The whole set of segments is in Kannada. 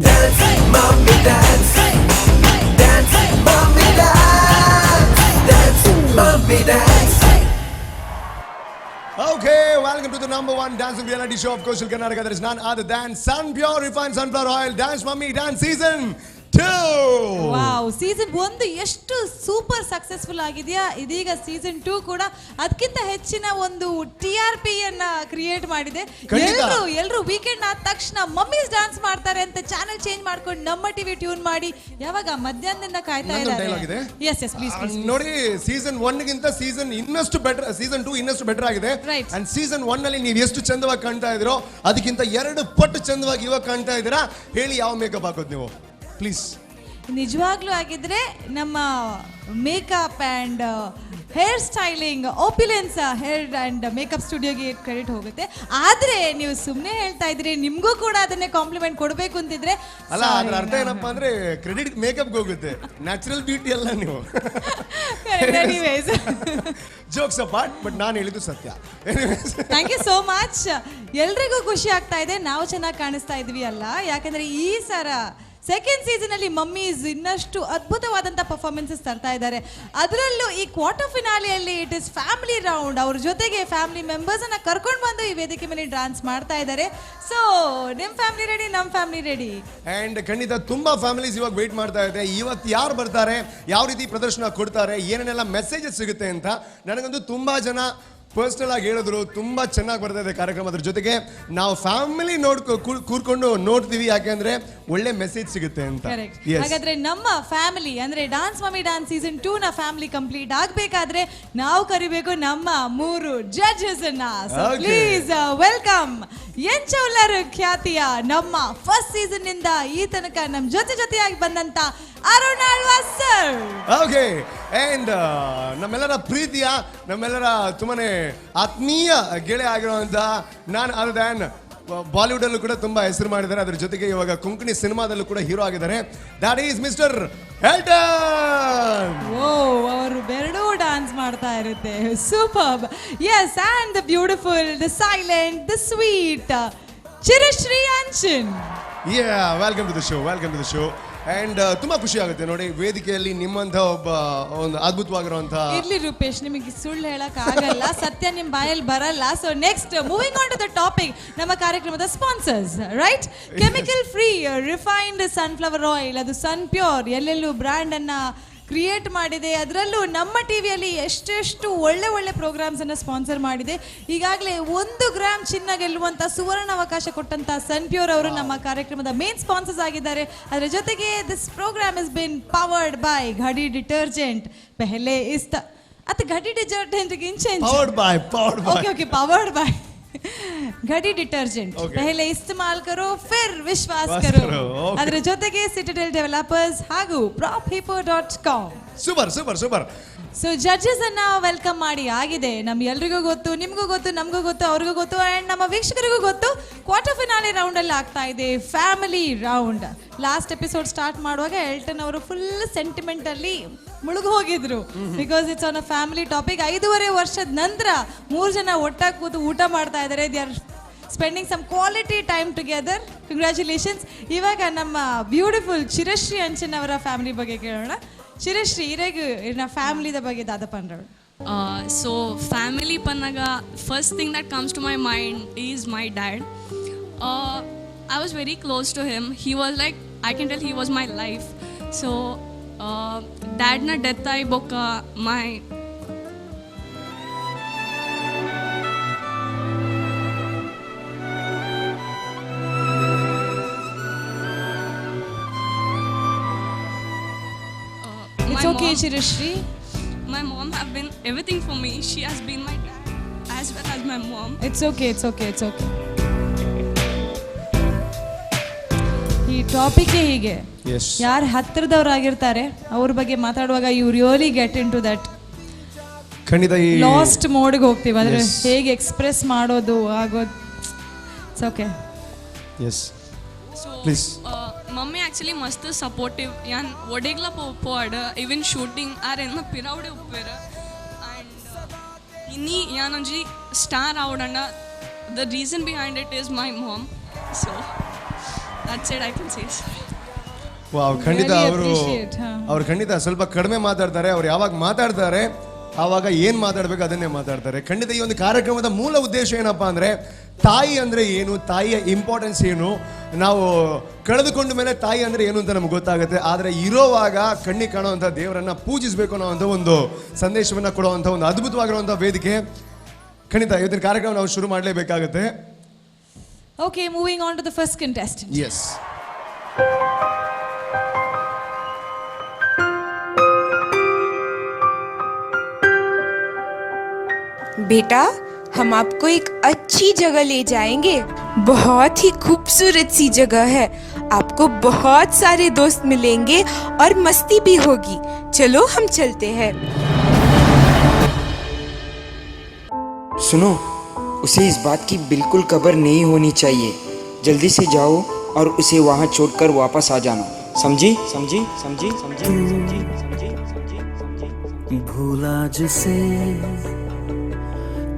Dance, mommy dance. Dance, mommy dance. Dance, mommy dance. Okay, welcome to the number one dancing reality show of Coastal Karnataka. There is none other than Sun Pure Refined Sunflower Oil Dance Mummy Dance Season 2. Wow, season 1 ಎಷ್ಟು ಸೂಪರ್ ಸಕ್ಸಸ್ಫುಲ್ ಆಗಿದೆಯಾ, ಇದೀಗ ಸೀಸನ್ 2 ಕೂಡ ಅದಕ್ಕಿಂತ ಹೆಚ್ಚಿನ ಒಂದು TRP ಅನ್ನ ಕ್ರಿಯೇಟ್ ಮಾಡಿದೆ. ಎಲ್ಲರೂ ವೀಕೆಂಡ್ ಆದ ತಕ್ಷಣ ಮಮ್ಮೀಸ್ ಡಾನ್ಸ್ ಮಾಡ್ತಾರೆ ಅಂತ ಚಾನೆಲ್ ಚೇಂಜ್ ಮಾಡ್ಕೊಂಡು ನಮ್ಮ ಟಿವಿ ಟ್ಯೂನ್ ಮಾಡಿ ಯಾವಾಗ ಮಧ್ಯಾಹ್ನದಿಂದ ಕಾಯ್ತಾ ಇದ್ದಾರೆ. ಎಸ್ ಪ್ಲೀಸ್ ನೋಡಿ, ಸೀಸನ್ 1 ಗಿಂತ ಸೀಸನ್ ಇನ್ನಷ್ಟು ಬೆಟರ್, ಸೀಸನ್ 2 ಇನ್ನಷ್ಟು ಬೆಟರ್ ಆಗಿದೆ. ಅಂಡ್ ಸೀಸನ್ 1 ನಲ್ಲಿ ನೀವು ಎಷ್ಟು ಚಂದವಾಗಿ ಕಾಣ್ತಾ ಇದ್ರೋ ಅದಕ್ಕಿಂತ 2 ಪಟ್ಟು ಚಂದವಾಗಿ ಇವಾಗ ಕಾಣ್ತಾ ಇದ್ದೀರಾ. ಹೇಳಿ, ಯಾವ ಮೇಕಪ್ ಹಾಕೋದು ನೀವು ಪ್ಲೀಸ್? ನಿಜವಾಗ್ಲೂ ಆಗಿದ್ರೆ ನಮ್ಮ makeup and hair styling opulence hair and makeup ಸ್ಟುಡಿಯೋಗೆ ಕ್ರೆಡಿಟ್ ಹೋಗುತ್ತೆ. ಆದರೆ ನೀವು ಸುಮ್ಮನೆ ಹೇಳ್ತಾ ಇದ್ರಿ, ನಿಮಗೂ ಕೂಡ ಅದನ್ನೇ ಕಾಂಪ್ಲಿಮೆಂಟ್ ಕೊಡಬೇಕು ಅಂತಿದ್ರೆ ಅಲ್ಲ, ಅದ್ರ ಅರ್ಥ ಏನಪ್ಪಾ ಅಂದ್ರೆ ಕ್ರೆಡಿಟ್ ಮೇಕಪ್ಗೆ ಹೋಗುತ್ತೆ, ನ್ಯಾಚುರಲ್ ಬ್ಯೂಟಿ ಅಲ್ಲ ನೀವು. ಜೋಕ್ಸ್ ಅಪಾರ್ಟ್, ಬಟ್ ನಾನು ಹೇಳಿದ್ದು ಸತ್ಯ. Thank you so much. ಎಲ್ರಿಗೂ ಖುಷಿ ಆಗ್ತಾ ಇದೆ, ನಾವು ಚೆನ್ನಾಗಿ ಕಾಣಿಸ್ತಾ ಇದ್ವಿ ಅಲ್ಲ, ಯಾಕಂದ್ರೆ ಈ ಸರ ಸೆಕೆಂಡ್ ಸೀಸನ್ ಅಲ್ಲಿ ಮಮ್ಮೀಸ್ ಇನ್ನಷ್ಟು ಅದ್ಭುತವಾದಂಥ ಪರ್ಫಾರ್ಮೆನ್ಸಸ್ ತರ್ತಾ ಇದ್ದಾರೆ. ಅದರಲ್ಲೂ ಈ ಕ್ವಾರ್ಟರ್ ಫಿನಾಲಿಯಲ್ಲಿ ಇಟ್ ಇಸ್ ಫ್ಯಾಮಿಲಿ ರೌಂಡ್, ಅವ್ರ ಜೊತೆಗೆ ಫ್ಯಾಮಿಲಿ ಮೆಂಬರ್ಸ್ ಅನ್ನ ಕರ್ಕೊಂಡು ಬಂದು ಈ ವೇದಿಕೆ ಮೇಲೆ ಡಾನ್ಸ್ ಮಾಡ್ತಾ ಇದ್ದಾರೆ. ಸೊ ನಿಮ್ ಫ್ಯಾಮಿಲಿ ರೆಡಿ, ನಮ್ಮ ಫ್ಯಾಮಿಲಿ ರೆಡಿ. ಅಂಡ್ ಖಂಡಿತ ತುಂಬಾ ಫ್ಯಾಮಿಲೀಸ್ ಇವಾಗ ವೇಟ್ ಮಾಡ್ತಾ ಇದೆ, ಇವತ್ತು ಯಾರು ಬರ್ತಾರೆ, ಯಾವ ರೀತಿ ಪ್ರದರ್ಶನ ಕೊಡ್ತಾರೆ, ಏನೇನೆಲ್ಲ ಮೆಸೇಜಸ್ ಸಿಗುತ್ತೆ ಅಂತ. ನನಗಂತೂ ತುಂಬಾ ಜನ ಪರ್ಸನಲ್ ಆಗಿ ಹೇಳಿದ್ರು, ತುಂಬಾ ಚೆನ್ನಾಗಿ ಬರ್ತಾ ಇದೆ ಕಾರ್ಯಕ್ರಮ. ಅದ್ರ ಜೊತೆಗೆ ನಾವು ಫ್ಯಾಮಿಲಿ ಕೂರ್ಕೊಂಡು ನೋಡ್ತೀವಿ, ಯಾಕೆಂದ್ರೆ ಒಳ್ಳೆ ಮೆಸೇಜ್ ಸಿಗುತ್ತೆ ಅಂತ. ಹಾಗಾದ್ರೆ ನಮ್ಮ ಫ್ಯಾಮಿಲಿ ಅಂದ್ರೆ ಡಾನ್ಸ್ ಮಮ್ಮಿ ಡಾನ್ಸ್ ಸೀಸನ್ 2 ನ ಫ್ಯಾಮಿಲಿ ಕಂಪ್ಲೀಟ್ ಆಗ್ಬೇಕಾದ್ರೆ ನಾವು ಕರಿಬೇಕು ನಮ್ಮ 3 ಜಡ್ಜಸ್ ಅನ್ನ. ಪ್ಲೀಸ್ ವೆಲ್ಕಮ್ ಎಂಚೌಲರ್ ಖ್ಯಾತಿಯ ನಮ್ಮ ಫಸ್ಟ್ ಸೀಸನ್ ನಿಂದ ಈ ತನಕ ನಮ್ ಜೊತೆಯಾಗಿ ಬಂದಂತ Arun Alvas sir. Okay, and ನಮ್ಮೆಲ್ಲರ ಪ್ರೀತಿಯ, ನಮ್ಮೆಲ್ಲರ ತುಂಬಾನೇ ಆತ್ಮೀಯ ಗೆಳೆಯ ಆಗಿರುವಂತ ನಾನು ಅದರ್ ದ್ಯಾನ್ ಬಾಲಿವುಡ್ ಅಲ್ಲೂ ಕೂಡ ತುಂಬಾ ಹೆಸರು ಮಾಡಿದ್ದಾರೆ, ಅದ್ರ ಜೊತೆಗೆ ಇವಾಗ ಕೊಂಕಣಿ ಸಿನಿಮಾದಲ್ಲೂ ಕೂಡ ಹೀರೋ ಆಗಿದ್ದಾರೆ. That is mister Elton. ಓ, ಅವರು ಬೆರಡು ಡಾನ್ಸ್ ಮಾಡ್ತಾ ಇರುತ್ತೆ, super. Yes, and the beautiful, the silent, the sweet Chirashree Anchan. Welcome to the show, welcome to the show. And ತುಂಬಾ ಖುಷಿ ಆಗುತ್ತೆ ನೋಡಿ, ವೇದಿಕೆಯಲ್ಲಿ ನಿಮ್ಮಂತ ಒಂದು ಅದ್ಭುತವಾಗಿರುವಂತಹ. ಇರ್ಲಿ ರೂಪೇಶ್, ನಿಮಗೆ ಸುಳ್ಳು ಹೇಳಕ್ ಆಗಲ್ಲ, ಸತ್ಯ ನಿಮ್ ಬಾಯಲ್ಲಿ ಬರಲ್ಲ. So next moving on to the topic, ನಮ್ಮ ಕಾರ್ಯಕ್ರಮದ sponsors right. Chemical free refined sunflower oil, ಅದು ಸನ್ ಪ್ಯೂರ್ ಎಲ್ಲೆಲ್ಲೂ ಬ್ರ್ಯಾಂಡ್ ಅನ್ನ ಕ್ರಿಯೇಟ್ ಮಾಡಿದೆ. ಅದರಲ್ಲೂ ನಮ್ಮ ಟಿವಿಯಲ್ಲಿ ಎಷ್ಟೆಷ್ಟು ಒಳ್ಳೆ ಪ್ರೋಗ್ರಾಮ್ಸ್ ಅನ್ನ ಸ್ಪಾನ್ಸರ್ ಮಾಡಿದೆ. ಈಗಾಗಲೇ 1 ಗ್ರಾಮ್ ಚಿನ್ನ ಗೆಲ್ಲುವಂತ ಸುವರ್ಣ ಅವಕಾಶ ಕೊಟ್ಟಂತ ಸನ್ ಪ್ಯೂರ್ ಅವರು ನಮ್ಮ ಕಾರ್ಯಕ್ರಮದ ಮೇನ್ ಸ್ಪಾನ್ಸರ್ಸ್ ಆಗಿದ್ದಾರೆ. ಅದರ ಜೊತೆಗೆ this program is been powered by Ghadi detergent. ಪೆಹಲೆ ಇಸ್ತ ಅತ್ ಘಡಿ ಡಿಟರ್ಜೆಂಟ್ ಗಿಂಚೆಂಚ್ ಪವರ್ಡ್ ಬೈ घड़ी डिटर्जेंट पहले इस्तेमाल करो फिर विश्वास करो. ಅದರ ಜೊತೆಗೆ ಸಿಟಿಡೆಲ್ ಡೆವಲಪರ್ಸ್ ಹಾಗೂ prophypo.com. ಸೂಪರ್. ಸೊ ಜಡ್ಜಸ್ ಅನ್ನ ವೆಲ್ಕಮ್ ಮಾಡಿ ಆಗಿದೆ. ಎಲ್ರಿಗೂ ಗೊತ್ತು, ನಿಮಗೂ ಗೊತ್ತು, ನಮಗೂ ಗೊತ್ತು, ಅವ್ರಿಗೂ ಗೊತ್ತು, ಅಂಡ್ ನಮ್ಮ ವೀಕ್ಷಕರಿಗೂ ಗೊತ್ತು, ಕ್ವಾರ್ಟರ್ ಫಿನಾಲೆ ರೌಂಡ್ ಅಲ್ಲಿ ಆಗ್ತಾ ಇದೆ family round. Last episode start ಮಾಡುವಾಗ ಎಲ್ಟನ್ ಅವರು ಫುಲ್ ಸೆಂಟಿಮೆಂಟ್ ಅಲ್ಲಿ ಮುಳುಗು ಹೋಗಿದ್ರು, because it's on a family topic. 5.5 ವರ್ಷದ ನಂತರ 3 ಜನ ಒಟ್ಟಾಗಿ ಕೂತು ಊಟ ಮಾಡ್ತಾ ಇದ್ದಾರೆ. They are spending some quality time together. Congratulations. ಇವಾಗ ನಮ್ಮ ಬ್ಯೂಟಿಫುಲ್ ಚಿರಶ್ರೀ ಅಂಚನ್ ಅವರ ಫ್ಯಾಮಿಲಿ ಬಗ್ಗೆ ಕೇಳೋಣ. ಚಿರಶ್ರೀ, ಇರಗ ಫ್ಯಾಮಿಲಿದ ಬಗ್ಗೆ ದಾದ ಪಂಡ್ರವ್ರು. So family panaga, first thing that comes to my mind is my dad. I was very close to him. He was like, I can tell he was my life. So dad na death ai boka my It's okay, Chirashri. My mom have been everything for me. She has been my dad as well as my mom. It's okay. ಈ ಟಾಪಿಕ್ ಹೀಗೆ, ಯಾರು ಹತ್ತಿರದವರಾಗಿರ್ತಾರೆ ಅವ್ರ ಬಗ್ಗೆ ಮಾತಾಡುವಾಗ you really get into that. ಖಂಡಿತ ಈ ಲಾಸ್ಟ್ ಮೋಡ್ಗೆ ಹೋಗ್ತೀವಿ, ಅಂದ್ರೆ ಹೇಗೆ ಎಕ್ಸ್ಪ್ರೆಸ್ ಮಾಡೋದು ಆಗೋದು. It's okay. Yes please. Mummy actually ಮಸ್ತ್ ಸಪೋರ್ಟಿವ್. ಯಾನ್ ಒಡೆಗ್ಲ ಪೋವಾಡ ಇವನ್ ಶೂಟಿಂಗ್ ಆರ್ ಎನ್ನ ಪಿರಾವಡೆ ಉಪ್ಪೇರ ಆ್ಯಂಡ್ ಇನ್ನಿ ಯಾನೊಂಜಿ ಸ್ಟಾರ್ ಆವಡಂಡ the reason behind it is my mom. So That's it I can say. Wow, ಖಂಡಿತ Really ಅವರು appreciate, ಹಾ. ಅವ್ರು ಖಂಡಿತ ಸ್ವಲ್ಪ ಕಡಿಮೆ ಮಾತಾಡ್ತಾರೆ. ಅವ್ರು ಯಾವಾಗ ಮಾತಾಡ್ತಾರೆ ಆವಾಗ ಏನ್ ಮಾತಾಡ್ಬೇಕು ಅದನ್ನೇ ಮಾತಾಡ್ತಾರೆ. ಖಂಡಿತ ಈ ಒಂದು ಕಾರ್ಯಕ್ರಮದ ಮೂಲ ಉದ್ದೇಶ ಏನಪ್ಪಾ ಅಂದ್ರೆ, ತಾಯಿ ಅಂದ್ರೆ ಏನು, ತಾಯಿಯ ಇಂಪಾರ್ಟೆನ್ಸ್ ಏನು, ನಾವು ಕಳೆದುಕೊಂಡ ಮೇಲೆ ತಾಯಿ ಅಂದ್ರೆ ಏನು ಅಂತ ನಮ್ಗೆ ಗೊತ್ತಾಗುತ್ತೆ. ಆದ್ರೆ ಇರೋವಾಗ ಕಣ್ಣಿಗೆ ಕಾಣುವಂಥ ದೇವರನ್ನ ಪೂಜಿಸಬೇಕು ಅನ್ನೋ ಒಂದು ಸಂದೇಶವನ್ನ ಕೊಡುವಂಥ ಒಂದು ಅದ್ಭುತವಾಗಿರುವಂಥ ವೇದಿಕೆ. ಖಂಡಿತ ಇವತ್ತಿನ ಕಾರ್ಯಕ್ರಮ ನಾವು ಶುರು ಮಾಡಲೇಬೇಕಾಗುತ್ತೆ. Okay, moving on to the first contestant. Yes, बेटा, हम आपको एक अच्छी जगह ले जाएंगे। बहुत ही खूबसूरत सी जगह है। आपको बहुत सारे दोस्त मिलेंगे और मस्ती भी होगी। चलो हम चलते हैं। सुनो, उसे इस बात की बिल्कुल खबर नहीं होनी चाहिए। जल्दी से जाओ और उसे वहाँ छोड़कर वापस आ जाना। समझी समझी समझी समझी समझी समझी समझी समझी। भूला जिसे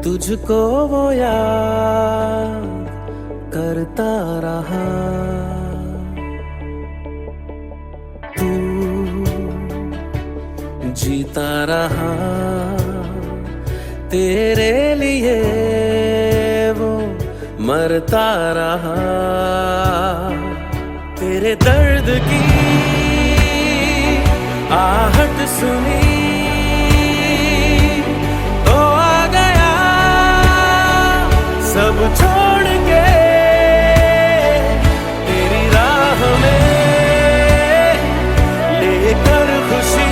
तुझको वो याद करता रहा, तू जीता रहा तेरे लिए, वो मरता रहा। तेरे दर्द की आहट सुनी तो आ गया सब छोड़ के तेरी राह में, लेकर खुशी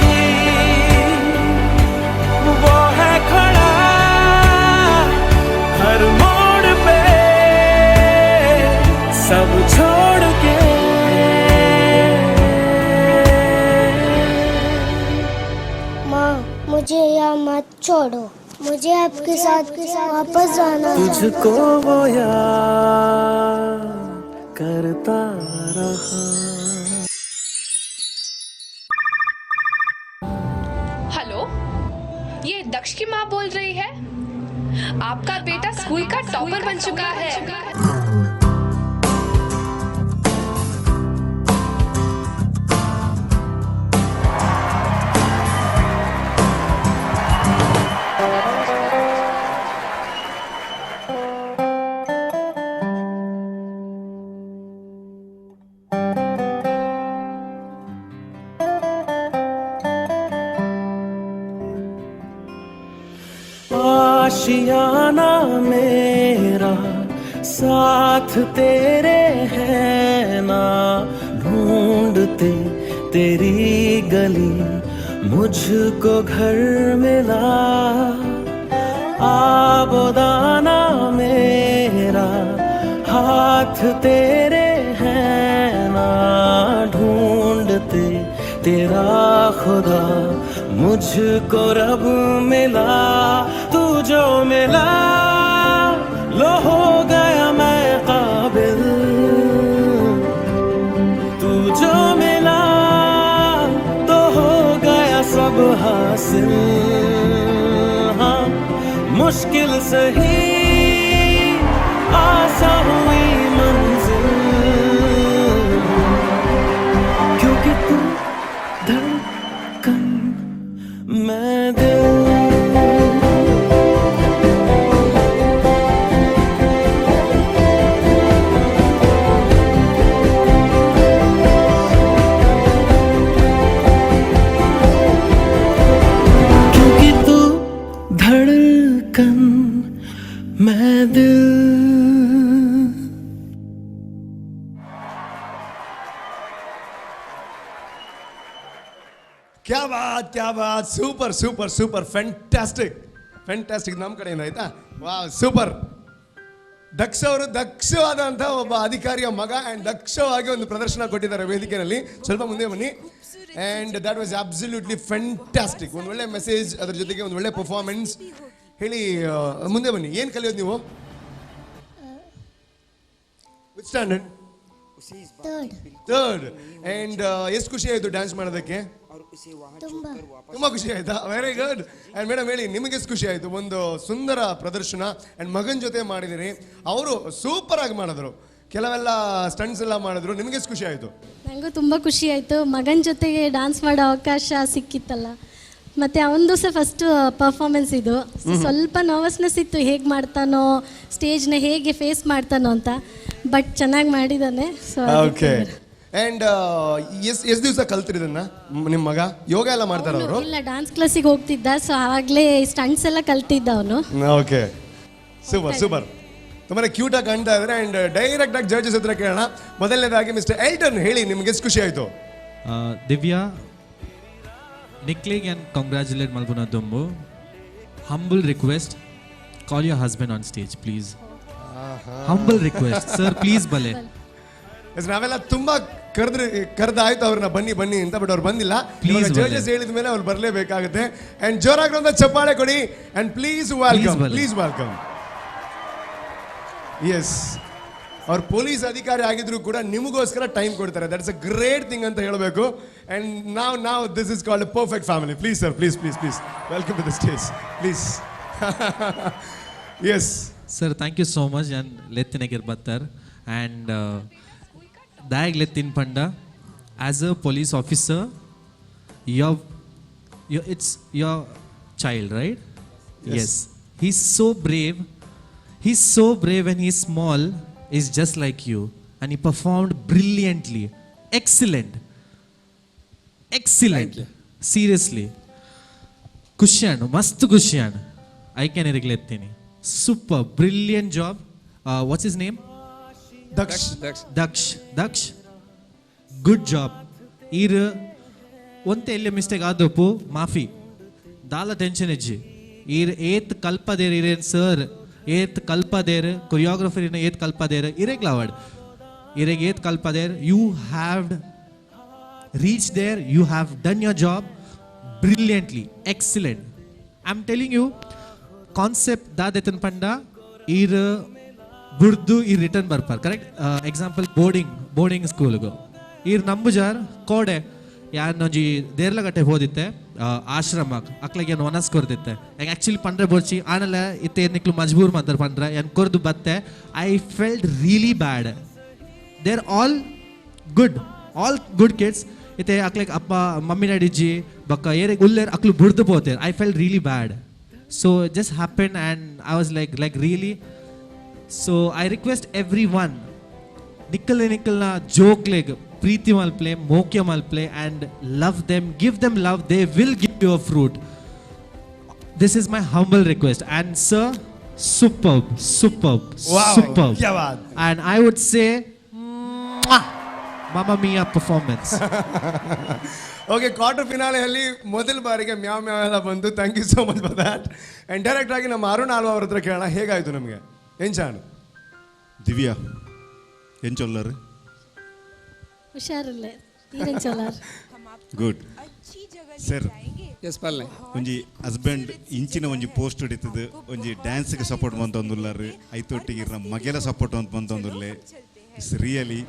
वो है खड़ा हर मोड़ पे सब छोड़ के। माँ, मुझे यहाँ मत छोड़ो, मुझे आपके साथ वापस जाना है। तुझको वो याद करता रहा। हेलो, ये दक्ष की माँ बोल रही है। आपका बेटा स्कूल का टॉपर बन चुका है। आशियाना मेरा साथ तेरे है ना, ढूंढते तेरी गली मुझको घर मिला। आबोदाना मेरा हाथ तेरे है ना, ढूंढते तेरा खुदा मुझको रब मिला। तू जो मिला लो हो गया मैं काबिल, तू जो मिला तो हो गया सब हासिल। हाँ, मुश्किल सही आसान हुई मंजिल, क्योंकि तू धड़कन मैं दिल। क्योंकि तू धड़कन मैं दिल। क्या बात, super super super, fantastic fantastic. ನಮ್ಮ ಕಡೆಯಿಂದ ಆಯ್ತಾ? Wow, super. ದಕ್ಷ ಅವರು ದಕ್ಷವಾದಂಥ ಒಬ್ಬ ಅಧಿಕಾರಿಯ ಮಗ ಆ್ಯಂಡ್ ದಕ್ಷವಾಗಿ ಒಂದು ಪ್ರದರ್ಶನ ಕೊಟ್ಟಿದ್ದಾರೆ ವೇದಿಕೆಯಲ್ಲಿ. ಸ್ವಲ್ಪ ಮುಂದೆ ಬನ್ನಿ. And that was absolutely fantastic. ಒಂದು ಒಳ್ಳೆ ಮೆಸೇಜ್, ಅದ್ರ ಜೊತೆಗೆ ಒಂದು ಒಳ್ಳೆ ಪರ್ಫಾರ್ಮೆನ್ಸ್. ಹೇಳಿ, ಮುಂದೆ ಬನ್ನಿ. ಏನು ಕಲಿಯೋದು ನೀವು? Which standard? ಥರ್ಡ್. ಆ್ಯಂಡ್ ಎಷ್ಟು ಖುಷಿ ಆಯಿತು ಡ್ಯಾನ್ಸ್ ಮಾಡೋದಕ್ಕೆ? ತುಂಬಾ ಖುಷಿ ಆಯ್ತಾ? Very good. ಅಂಡ್ ಮೇಡಮ್ ಹೇಳಿ, ನಿಮಗೆ ಎಷ್ಟು ಖುಷಿ ಆಯ್ತು? ಒಂದು ಸುಂದರ ಪ್ರದರ್ಶನ ಅಂಡ್ ಮಗನ ಜೊತೆ ಮಾಡಿದಿರಿ, ಅವರು ಸೂಪರ್ ಆಗಿ ಮಾಡಿದ್ರು. ಕೆಲವೆಲ್ಲ ಸ್ಟಂಟ್ಸ್ ಎಲ್ಲ ಮಾಡಿದ್ರು, ನಿಮಗೆ ಎಷ್ಟು ಖುಷಿ ಆಯಿತು? ನನಗೂ ತುಂಬ ಖುಷಿ ಆಯಿತು. ಮಗನ ಜೊತೆಗೆ ಡ್ಯಾನ್ಸ್ ಮಾಡೋ ಅವಕಾಶ ಸಿಕ್ಕಿತ್ತಲ್ಲ. ಮತ್ತು ಅವನದು ಸಹ ಫಸ್ಟ್ ಪರ್ಫಾರ್ಮೆನ್ಸ್ ಇದು. ಸ್ವಲ್ಪ ನರ್ವಸ್ನೆಸ್ ಇತ್ತು, ಹೇಗೆ ಮಾಡ್ತಾನೋ, ಸ್ಟೇಜ್ನ ಹೇಗೆ ಫೇಸ್ ಮಾಡ್ತಾನೋ ಅಂತ. ಬಟ್ ಚೆನ್ನಾಗಿ ಮಾಡಿದ್ದಾನೆ. So okay. ಆ್ಯಂಡ್ ಎಷ್ಟು ದಿವಸ ಕಲ್ತಿರಿದನ್ನ ನಿಮ್ಮ ಮಗ? ಯೋಗ ಎಲ್ಲ ಮಾಡ್ತಾರ ಅವರು? ಇಲ್ಲ, ಡ್ಯಾನ್ಸ್ ಕ್ಲಾಸಿಗೆ ಹೋಗ್ತಿದ್ದ. ಸೊ ಆಗಲೇ ಸ್ಟಂಟ್ಸ್ ಎಲ್ಲ ಕಲ್ತಿದ್ದ ಅವನು. Okay, super super. ತುಂಬಾ ಕ್ಯೂಟಾಗಿ ಕಾಣ್ತಾ ಇದ್ದಾರೆ. ಆ್ಯಂಡ್ ಡೈರೆಕ್ಟ್ ಆಗಿ ಜಡ್ಜಸ್ ಹತ್ರ ಕೇಳೋಣ. ಮೊದಲನೇದಾಗಿ ಮಿಸ್ಟರ್ ಎಲ್ಟನ್, ಹೇಳಿ ನಿಮ್ಗೆ ಎಷ್ಟು ಖುಷಿ ಆಯಿತು? ದಿವ್ಯಾ, ನಿಕ್ಲಿಗೆ ಆ್ಯಂಡ್ ಕಂಗ್ರ್ಯಾಚುಲೇಟ್ ಮಲ್ಪುನದ್ದೊಂಬು. Humble request, call your husband on stage please. Humble request sir, please ಬಲೆ. ನಾವೆಲ್ಲ ತುಂಬಾ ಕರೆದಾಯ್ತು ಅವ್ರನ್ನ ಬನ್ನಿ ಬನ್ನಿ ಅಂತ, ಬಟ್ ಅವ್ರು ಬಂದಿಲ್ಲ. ಜಡ್ಜಸ್ ಹೇಳಿದ ಮೇಲೆ ಅವ್ರು ಬರಲೇಬೇಕಾಗುತ್ತೆ. ಆ್ಯಂಡ್ ಜೋರಾಗಿರೋಂಥ ಚಪ್ಪಾಳೆ ಕೊಡಿ. And please welcome, please welcome. Yes, ಅವ್ರು ಪೊಲೀಸ್ ಅಧಿಕಾರಿ ಆಗಿದ್ರು ಕೂಡ ನಿಮಗೋಸ್ಕರ ಟೈಮ್ ಕೊಡ್ತಾರೆ. ದಟ್ಸ್ ಅ ಗ್ರೇಟ್ ಥಿಂಗ್ ಅಂತ ಹೇಳಬೇಕು. ಆ್ಯಂಡ್ ನಾವು this is called a perfect family. Please sir, please please please welcome to the stage please. Yes sir, thank you so much. And ಲೆತ್ತಿನಗಿರ್ ಬತ್ತರ್ ಆ್ಯಂಡ್ ದಾಯಗ್ ಲೆತ್ತಿನ ಪಂಡ as a police officer, it's your child, right? Yes, he's so brave. He's so brave when he's small. He's just like you, and he performed brilliantly. Excellent. Seriously, ಖುಷಿಯಾನು, ಮಸ್ತ್ ಖುಷಿಯಾನು. I can irreglettini. Super, brilliant job. What's his name? Daksh. Good job. Here, ಒಂತೆ ಎಲ್ಲೆ ಮಿಸ್ಟೇಕ್ ಆದಪ್ಪು ಮಾಫಿ. ದಾಲ ಟೆನ್ಷನ್ ಇಜ್ಜಿ. ಈರ್ ಏತ್ ಕಲ್ಪದೇರ್ ಇರೇನ್ ಸರ್, ಏತ್ ಕಲ್ಪದೇರ್ ಕೊರಿಯೋಗ್ರಫರ್ ಇನ ಏತ್ ಕಲ್ಪದೇರ್ ಇರೆಗ್ಲಾವಡ್. ಇರೆಗ್ ಏತ್ ಕಲ್ಪದೇರ್, you have reached there, you have done your job brilliantly, excellent. I'm telling you, concept dadetan panda ir burdu ir return barpar, correct? Example, boarding school go ir nambujar kode ಯಾನೊಂಜಿ ದೇರ್ಲಗಟ್ಟೆ ಹೋದಿತ್ತೆ ಆಶ್ರಮಕ್ಕೆ ಅಕ್ಲಾಗ ಏನು ಒನಸ್ ಕೊರ್ದಿತ್ತೆ. ಆ್ಯಕ್ಚುಲಿ ಪಂಡ್ರೆ ಬೋರ್ಚಿ ಆನಲ್ಲ ಇತ್ತೆ ನಿಕ್ಲು ಮಜ್ಬೂರ್ ಮಾಡ್ತಾರೆ ಪಂಡ್ರೆ ಏನು ಕೊರ್ದು ಬತ್ತೆ. I felt really bad. They're all good kids. ಇತ್ತೆ ಅಕ್ಲಾಗ ಅಪ್ಪ ಮಮ್ಮಿ ನಡಿಜ್ಜಿ ಬಕ್ಕ ಏರಿಗೆ ಉಲ್ಲೇರ್ ಅಕ್ಲು ಬುಡ್ದು ಪೋತೇರ್. I felt really bad. So just happen and I was like really. So I request every one, ನಿಕ್ಕಲ್ನ ಜೋಕ್ ಲೆಗ್ ಪ್ರೀತಿ ಮಲ್ಪ್ಲೆ, ಮೋಕ್ಯ ಮಲ್ಪ್ಲೆ, and love them, give them love, they will give you a fruit. This is my humble request. And sir, superb. Wow, kya baat. And I would say Mamma Mia performance. Okay, quarter ಫಿನಾಲೆಯಲ್ಲಿ ಮೊದಲ ಬಾರಿಗೆ ಮ್ಯಾವ್ ಎಲ್ಲ ಬಂತು. Thank you so much for that. And direct ಆಗಿ ನಮ್ಮ ಅರುಣ್ ಆಳ್ವ ಅವ್ರ ಹತ್ರ ಕೇಳೋಣ, ಹೇಗಾಯಿತು ನಮಗೆ? ಎಂಚಾನು ದಿವ್ಯಾ ಏನು ಚೊಲ್ಲರು? ಹುಷಾರಿಲ್ಲ, ತೀರೇನು ಚೊಲ್ಲಾರ್. Good sir. ಒಂಜಿ ಹಸ್ಬೆಂಡ್ ಇಂಚಿನ ಒಂಜಿ ಪೋಸ್ಟ್ ಹಿಡಿತದ ಒಂಜಿ ಡ್ಯಾನ್ಸ್ಗೆ ಸಪೋರ್ಟ್ ಮಂತೊಂದುಲ್ಲಾರು, ಐತೊಟ್ಟಿಗೆ ನಮ್ಮ ಮಗೆಲ ಸಪೋರ್ಟ್ ಅಂತ ಮಂತೊಂದುಲ್ಲೆ. It's really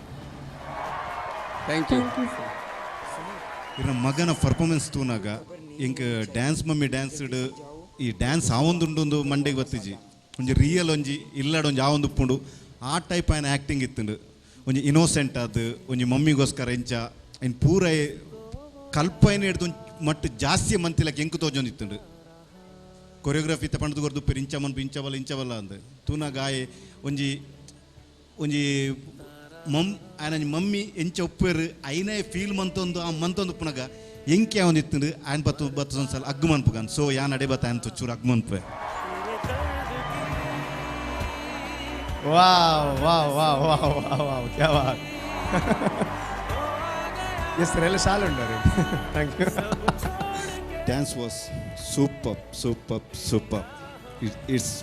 thank you. ಇರ ಮಗನ ಪರ್ಫಾರ್ಮೆನ್ಸ್ ತೂನಾಗ ಇಂಕ ಡ್ಯಾನ್ಸ್ ಮಮ್ಮಿ ಡ್ಯಾನ್ಸ್ ಈ ಡ್ಯಾನ್ಸ್ ಆವೊಂದುಂಡು ಮಂಡೆಗೆ ಬತ್ತಿಜಿ ಒಂಜಿ ರಿಯಲ್ ಒಂಜಿ ಇಲ್ಲಾಡ ಒಂಜಿ ಆವೊಂದು ಉಪ್ಪುಂಡು ಆ ಟೈಪ್ ಆಯ್ನ ಆ್ಯಕ್ಟಿಂಗ್ ಇತ್ತುಂಡು. ಒಂಜಿ ಇನೋಸೆಂಟ್ ಅದು ಒಂಜಿ ಮಮ್ಮಿಗೋಸ್ಕರ ಎಂಚ ಇನ್ನು ಪೂರ ಕಲ್ಪನೆ ಹಿಡ್ದು ಮಟ್ಟು ಜಾಸ್ತಿ ಮಂತಿಲಕ್ಕೆ ಎಂಕು ತೋಜೊಂದಿತ್ತುಂಡು. ಕೊರಿಯೋಗ್ರಫಿ ತಪಂಡು ಗೊರ್ದು ಪೇರು ಇಂಚವಲ್ಲ ಅಂದ ತೂನಾಗ ಒಂಜಿ ఆయన మమ్మీ ఎంచ ఒప్పారు అయినా ఫీల్ మంతొందు పునగ ఎంకే ಅವನು ಇತ್ತು ఆయన ಬತ್ತು ಒಂದ್ಸಲ ಅಗ್ಗು ಮನ್ಪುಗಾನ್. ಸೊ ಯಾ ನಡೆ ಬತ್ತ ఆయన ಚೂರು ಅಗ್ಗು ಮನ್ಪೆ. ವಾವ್ ಕ್ಯಾ ಬಾತ್. ಎಸ್ ಸರ್, ಎಲ್ಲ ಶಾಲೆ ಉಂಟಾರೆ. Thank you. Dance was super. It's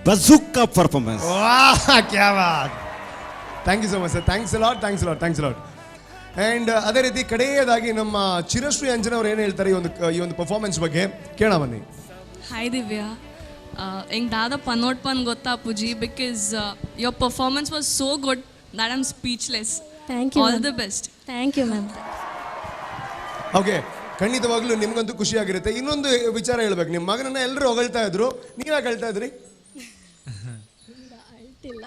bazooka performance. ಕ್ಯಾ ಬಾತ್. Thank you so much sir. Thanks a lot. And ಅದೇ ರೀತಿ ಕಡೆಯದಾಗಿ ನಮ್ಮ ಚಿರಶ್ರೀ ಅಂಜನ ಅವ್ರು ಏನು ಹೇಳ್ತಾರೆ ಈ ಒಂದು ಪರ್ಫಾರ್ಮೆನ್ಸ್ ಬಗ್ಗೆ ಕೇಳೋಣ ಬನ್ನಿ. ಹಾಯ್ ದಿವ್ಯಾ, ಹೆಂಗೆ ದಾದ ಪನ್ನೋಟ್ ಪನ್ ಗೊತ್ತಾ ಪೂಜಿ, because your performance was so good that I am speechless. Thank you. All the best. Thank you ma'am. Okay, ಖಂಡಿತವಾಗ್ಲೂ ನಿಮ್ಗಂತೂ ಖುಷಿಯಾಗಿರುತ್ತೆ. ಇನ್ನೊಂದು ವಿಚಾರ ಹೇಳ್ಬೇಕು, ನಿಮ್ಮ ಮಗನನ್ನ ಎಲ್ಲರೂ ಹೊಗಳ್ತಾ ಇದ್ರು, ನೀವ್ಯಾಕೆ ಹೇಳ್ತಾ ಇದ್ರಿ? ಗೊತ್ತಿಲ್ಲ.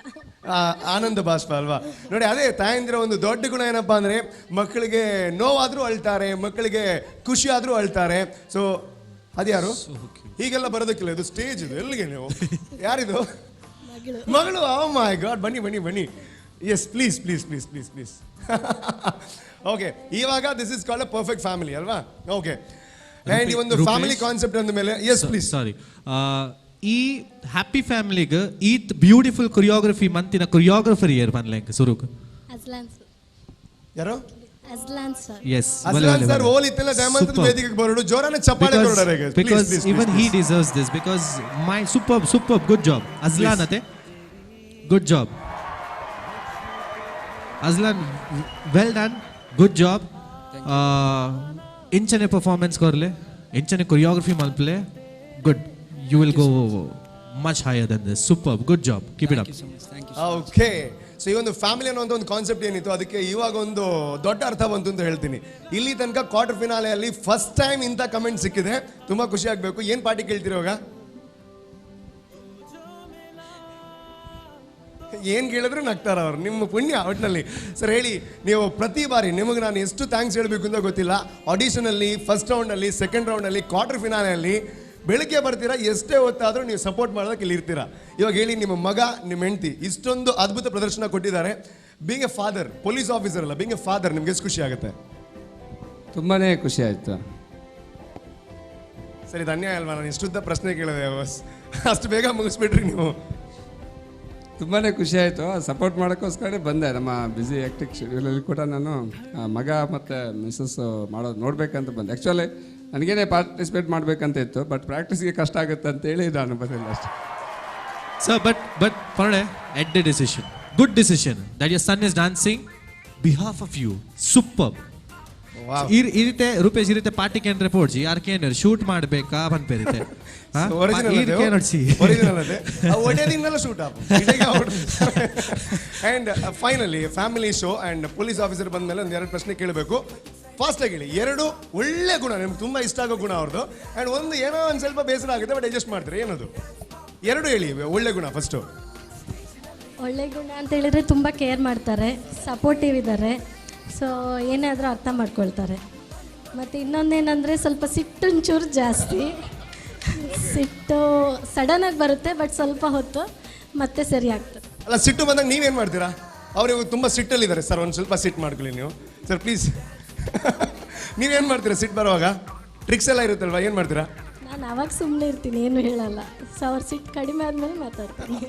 ಆನಂದ ಬಾಷ್ಪ ಅಲ್ವಾ? ನೋಡಿ, ಅದೇ ತಾಯಂದಿರ ಒಂದು ದೊಡ್ಡ ಗುಣ ಏನಪ್ಪಾ ಅಂದ್ರೆ ಮಕ್ಕಳಿಗೆ ನೋವಾದ್ರೂ ಅಳ್ತಾರೆ, ಮಕ್ಕಳಿಗೆ ಖುಷಿ ಆದ್ರೂ ಅಳ್ತಾರೆ. ಸೊ ಅದ್ಯಾರು ಹೀಗೆಲ್ಲ ಬರೋದಕ್ಕಿಲ್ಲ, ಇದು ಸ್ಟೇಜ್, ಇದು ಎಲ್ಲಿಗೆ ನೀವು ಯಾರಿದು? ಮಗಳು. ಓ ಮೈ ಗಾಡ್, ಬನ್ನಿ ಬನ್ನಿ ಬನ್ನಿ. Yes, please please please please please. Okay, ಇವಾಗ this is called a perfect family ಅಲ್ವಾ? ಓಕೆ, ಅಂಡ್ ಈ ಒಂದು ಫ್ಯಾಮಿಲಿ ಕಾನ್ಸೆಪ್ಟ್ ಅಂದ ಮೇಲೆ ಎಸ್ ಪ್ಲೀಸ್. ಸಾರಿ, ಈ ಹ್ಯಾಪಿ ಫ್ಯಾಮಿಲಿಗೆ ಈತ್ ಬ್ಯೂಟಿಫುಲ್ ಕೊರಿಯೋಗ್ರಫಿ ಮಂತಿನ ಕೊರಿಯೋಗ್ರಫರ್ ಇಯರ್ ಮನ್ಲೆಂಕ್ ಸುರುಕ್ ಅಜ್ಲಾನ್ ಸರ್. ಯಾರು? Azlan sir. Yes, Aslan sir ಓಲಿತ್ತೆಲ್ಲ ದಯಮಾಡಿ ವೇದಿಕೆಗೆ ಬರೋಡು, ಜೋರಾನ ಚಪ್ಪಾಳೆ ಕೊಡೋಣ. because even he deserves this because my superb good job Azlan ate good job Azlan, well done, good job. ಇಂಚನೆ ಪರ್ಫಾರ್ಮೆನ್ಸ್ ಕೊರ್ಲೆ, ಇಂಚನೆ ಕೊರಿಯೋಗ್ರಫಿ ಮಲ್ಪಲೆ, good, you will go much higher than this. Superb, good job, keep it up. Okay, so ಈ ಒಂದು ಫ್ಯಾಮಿಲಿ ಅನ್ನೋ ಒಂದು ಕಾನ್ಸೆಪ್ಟ್ ಏನಿತ್ತು ಅದಕ್ಕೆ ಇವಾಗ ಒಂದು ದೊಡ್ಡ ಅರ್ಥ ಬಂತು ಅಂತ ಹೇಳ್ತೀನಿ. ಇಲ್ಲಿ ತನಕ ಕ್ವಾರ್ಟರ್ ಫಿನಾಲೆಯಲ್ಲಿ ಫಸ್ಟ್ ಟೈಮ್ ಇಂಥ ಕಮೆಂಟ್ ಸಿಕ್ಕಿದೆ, ತುಂಬಾ ಖುಷಿ ಆಗ್ಬೇಕು. ಏನ್ ಪಾರ್ಟಿ ಕೇಳ್ತಿರೋವಾಗ? ಏನು ಕೇಳಿದ್ರು ನಗ್ತಾರ ಅವ್ರು, ನಿಮ್ಮ ಪುಣ್ಯ ಒಟ್ಟಿನಲ್ಲಿ. ಸರ್ ಹೇಳಿ, ನೀವು ಪ್ರತಿ ಬಾರಿ ನಿಮಗೆ ನಾನು ಎಷ್ಟು ಥ್ಯಾಂಕ್ಸ್ ಹೇಳಬೇಕು ಅಂತ ಗೊತ್ತಿಲ್ಲ. ಆಡಿಷನಲ್ಲಿ, ಫಸ್ಟ್ ರೌಂಡಲ್ಲಿ, ಸೆಕೆಂಡ್ ರೌಂಡಲ್ಲಿ, ಕ್ವಾರ್ಟರ್ ಫಿನಾಲೆಯಲ್ಲಿ ಬೆಳಿಗ್ಗೆ ಬರ್ತೀರಾ, ಎಷ್ಟೇ ಹೊತ್ತಾದರೂ ನೀವು ಸಪೋರ್ಟ್ ಮಾಡೋದಕ್ಕೆ ಇಲ್ಲಿ ಇರ್ತೀರಾ. ಇವಾಗ ಹೇಳಿ, ನಿಮ್ಮ ಮಗ, ನಿಮ್ಮ ಹೆಂಡತಿ ಇಷ್ಟೊಂದು ಅದ್ಭುತ ಪ್ರದರ್ಶನ ಕೊಟ್ಟಿದ್ದಾರೆ. Being A father, police officer ಅಲ್ಲ, ಬೀಂಗ್ ಎ ಫಾದರ್ ನಿಮ್ಗೆ ಎಷ್ಟು ಖುಷಿ ಆಗುತ್ತೆ? ತುಂಬಾ ಖುಷಿ ಆಯಿತು. ಸರಿ, ಇದು ಅನ್ಯಾಯ ಅಲ್ವಾ? ನಾನು ಇಷ್ಟುದ್ದ ಪ್ರಶ್ನೆ ಕೇಳಿದೆ, ಅಷ್ಟು ಬೇಗ ಮುಗಿಸ್ಬಿಟ್ರಿ ನೀವು. ತುಂಬಾ ಖುಷಿ ಆಯಿತು. ಸಪೋರ್ಟ್ ಮಾಡೋಕ್ಕೋಸ್ಕರ ಬಂದೆ. ನಮ್ಮ ಬ್ಯುಸಿ ಆ್ಯಕ್ಟಿಕ್ ಶೆಡ್ಯೂಲಲ್ಲಿ ಕೂಡ ನಾನು ಮಗ ಮತ್ತು ಮಿಸ್ಸಸ್ ಮಾಡೋದು ನೋಡಬೇಕಂತ ಬಂದೆ. ಆ್ಯಕ್ಚುಲಿ ನನಗೇನೆ ಪಾರ್ಟಿಸಿಪೇಟ್ ಮಾಡಬೇಕಂತ ಇತ್ತು, ಬಟ್ ಪ್ರಾಕ್ಟೀಸ್ಗೆ ಕಷ್ಟ ಆಗುತ್ತೆ ಅಂತೇಳಿ ನಾನು ಬರಲಿಲ್ಲ ಅಷ್ಟೇ. So but Parade, at the decision, good decision that your son is dancing behalf of you. Superb. Wow. ಇರುತ್ತೆ ರೂಪೇಶ್, ಇರುತ್ತೆ ಪಾರ್ಟಿ ಕ್ಯಾನ್ ರಿಪೋರ್ಟ್ಸ್ ಯಾರು ಕ್ಯಾನ್ ಶೂಟ್ ಮಾಡಬೇಕಾ ಅನ್ಪೇರಿತೆ and finally family show and police officer ಬಂದ ಮೇಲೆ ಒಂದು 2 ಪ್ರಶ್ನೆ ಕೇಳಬೇಕು. ಫಾಸ್ಟ್ ಆಗಿ ಹೇಳಿ. 2 ಒಳ್ಳೆ ಗುಣ, ನಿಮ್ಗೆ ತುಂಬಾ ಇಷ್ಟ ಆಗೋ ಗುಣ ಅವ್ರದ್ದು, ಅಂಡ್ ಒಂದು ಏನೋ ಒಂದು ಸ್ವಲ್ಪ ಬೇಸರ ಆಗುತ್ತೆ, ಬಟ್ ಅಡ್ಜಸ್ಟ್ ಮಾಡ್ತಾರೆ. ಏನದು? 2 ಹೇಳಿ ಒಳ್ಳೆ ಗುಣ. ಫಸ್ಟು ಒಳ್ಳೆ ಗುಣ ಅಂತ ಹೇಳಿದ್ರೆ ತುಂಬ ಕೇರ್ ಮಾಡ್ತಾರೆ, ಸಪೋರ್ಟಿವ್ ಇದ್ದಾರೆ, ಸೊ ಏನಾದರೂ ಅರ್ಥ ಮಾಡ್ಕೊಳ್ತಾರೆ. ಮತ್ತು ಇನ್ನೊಂದೇನೆಂದರೆ ಸ್ವಲ್ಪ ಸಿಟ್ಟು ಒಂಚೂರು ಜಾಸ್ತಿ. ಸಿಟ್ಟು ಸಡನ್ನಾಗಿ ಬರುತ್ತೆ, ಬಟ್ ಸ್ವಲ್ಪ ಹೊತ್ತು ಮತ್ತೆ ಸರಿ ಆಗ್ತದೆ. ಅಲ್ಲ, ಸಿಟ್ಟು ಬಂದಾಗ ನೀವೇನು ಮಾಡ್ತೀರಾ? ಅವ್ರಿಗೆ ತುಂಬ ಸಿಟ್ಟಲ್ಲಿದ್ದಾರೆ ಸರ್, ಒಂದು ಸ್ವಲ್ಪ ಸಿಟ್ಟು ಮಾಡ್ಕೊಳ್ಳಿ ನೀವು ಸರ್ ಪ್ಲೀಸ್. ನೀವೇನು ಮಾಡ್ತೀರಾ ಸಿಟ್ಟು ಬರುವಾಗ? ಟ್ರಿಕ್ಸ್ ಎಲ್ಲ ಇರುತ್ತಲ್ವಾ, ಏನು ಮಾಡ್ತೀರಾ? ನಾನು ಅವಾಗ ಸುಮ್ಮನೆ ಇರ್ತೀನಿ, ಏನು ಹೇಳಲ್ಲ. ಸೊ ಅವ್ರ ಸಿಟ್ಟು ಕಡಿಮೆ ಆದಮೇಲೆ ಮಾತಾಡ್ತೀನಿ.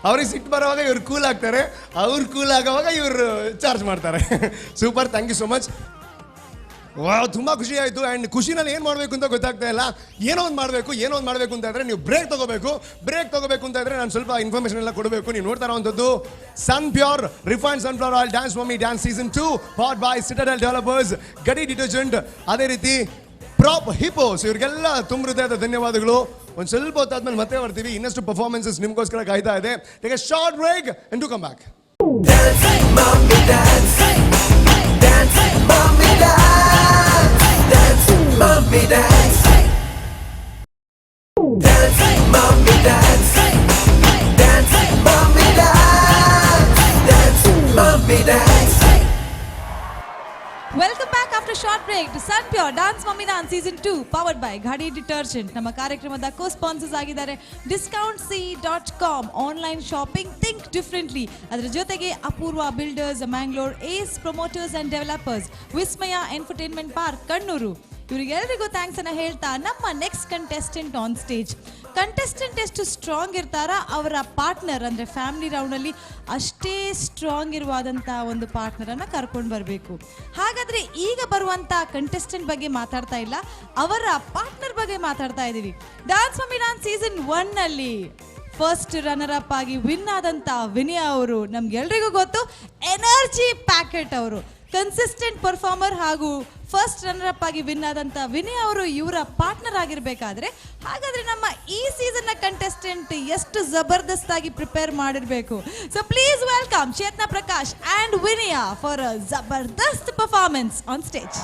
ಅವ್ರಿಗೆ ಸಿಟ್ಟು ಬರೋವಾಗ ಇವ್ರು ಕೂಲ್ ಆಗ್ತಾರೆ, ಅವ್ರು ಕೂಲ್ ಆಗೋವಾಗ ಇವರು ಚಾರ್ಜ್ ಮಾಡ್ತಾರೆ. Super, thank you so much. Wow, ತುಂಬ ಖುಷಿ ಆಯಿತು. ಆ್ಯಂಡ್ ಖುಷಿನಲ್ಲಿ ಏನು ಮಾಡಬೇಕು ಅಂತ ಗೊತ್ತಾಗ್ತಾ ಇಲ್ಲ. ಏನೋ ಒಂದು ಮಾಡಬೇಕು ಅಂತ ಇದ್ರೆ ನೀವು ಬ್ರೇಕ್ ತಗೋಬೇಕು ಅಂತ ಇದ್ರೆ ನಾನು ಸ್ವಲ್ಪ ಇನ್ಫಾರ್ಮೇಷನ್ ಎಲ್ಲ ಕೊಡಬೇಕು. ನೀವು ನೋಡ್ತಾ ಇರೋವಂಥದ್ದು Sun Pure refined sunflower oil dance mummy dance season 2 powered by Citadel developers, Ghadi detergent, ಅದೇ ರೀತಿ ಪ್ರಾಪ್ ಹಿಪೋಸ್. ಇವ್ರಿಗೆಲ್ಲ ತುಂಬ ಹೃದಯದ ಧನ್ಯವಾದಗಳು. ಒಂದು ಸ್ವಲ್ಪ ಹೊತ್ತಾದ್ಮೇಲೆ ಮತ್ತೆ ಬರ್ತೀವಿ. ಇನ್ನಷ್ಟು ಪರ್ಫಾರ್ಮೆನ್ಸಸ್ ನಿಮಗೋಸ್ಕರ ಕಾಯ್ತಾ ಇದೆ. Take a short break and to come back. Welcome back after short break to Sun pure dance mummy dance season 2 powered by Ghadi detergent. ನಮ್ಮ ಕಾರ್ಯಕ್ರಮದ ಕೋ ಸ್ಪಾನ್ಸರ್ಸ್ ಆಗಿದ್ದಾರೆ discountc.com, online shopping think differently. ಅದರ ಜೊತೆಗೆ Apoorva builders Mangalore, ace promoters and developers, Vismaya entertainment park Kannur. ಇವರಿಗೆಲ್ಲರಿಗೂ ಥ್ಯಾಂಕ್ಸ್ ಅನ್ನ ಹೇಳ್ತಾ ನಮ್ಮ next contestant on stage. Contestant ಎಷ್ಟು ಸ್ಟ್ರಾಂಗ್ ಇರ್ತಾರ, ಅವರ ಪಾರ್ಟ್ನರ್ ಅಂದರೆ ಫ್ಯಾಮಿಲಿ ರೌಂಡಲ್ಲಿ ಅಷ್ಟೇ ಸ್ಟ್ರಾಂಗ್ ಇರುವಾದಂಥ ಒಂದು ಪಾರ್ಟ್ನರನ್ನು ಕರ್ಕೊಂಡು ಬರಬೇಕು. ಹಾಗಾದರೆ ಈಗ ಬರುವಂಥ ಕಂಟೆಸ್ಟೆಂಟ್ ಬಗ್ಗೆ ಮಾತಾಡ್ತಾ ಇಲ್ಲ, ಅವರ ಪಾರ್ಟ್ನರ್ ಬಗ್ಗೆ ಮಾತಾಡ್ತಾ ಇದ್ದೀವಿ. ಡಾನ್ಸ್ ಮಮ್ಮಿ ಡಾನ್ಸ್ ಸೀಸನ್ 1ನಲ್ಲಿ ಫಸ್ಟ್ ರನ್ನರ್ ಅಪ್ ಆಗಿ ವಿನ್ ಆದಂಥ ವಿನಯ ಅವರು ನಮ್ಗೆಲ್ರಿಗೂ ಗೊತ್ತು. ಎನರ್ಜಿ ಪ್ಯಾಕೆಟ್ ಅವರು ಕನ್ಸಿಸ್ಟೆಂಟ್ ಪರ್ಫಾರ್ಮರ್ ಹಾಗೂ ಫಸ್ಟ್ ರನ್ನರ್ ಅಪ್ ಆಗಿ ವಿನ್ ಆದಂಥ ವಿನಯ್ ಅವರು ಇವರ ಪಾರ್ಟ್ನರ್ ಆಗಿರಬೇಕಾದ್ರೆ, ಹಾಗಾದ್ರೆ ನಮ್ಮ ಈ ಸೀಸನ್ನ ಕಂಟೆಸ್ಟೆಂಟ್ ಎಷ್ಟು ಜಬರ್ದಸ್ತ್ ಆಗಿ ಪ್ರಿಪೇರ್ ಮಾಡಿರಬೇಕು. So please welcome Chetana Prakash and Vinaya for a ಜಬರ್ದಸ್ತ್ ಪರ್ಫಾರ್ಮೆನ್ಸ್ ಆನ್ ಸ್ಟೇಜ್.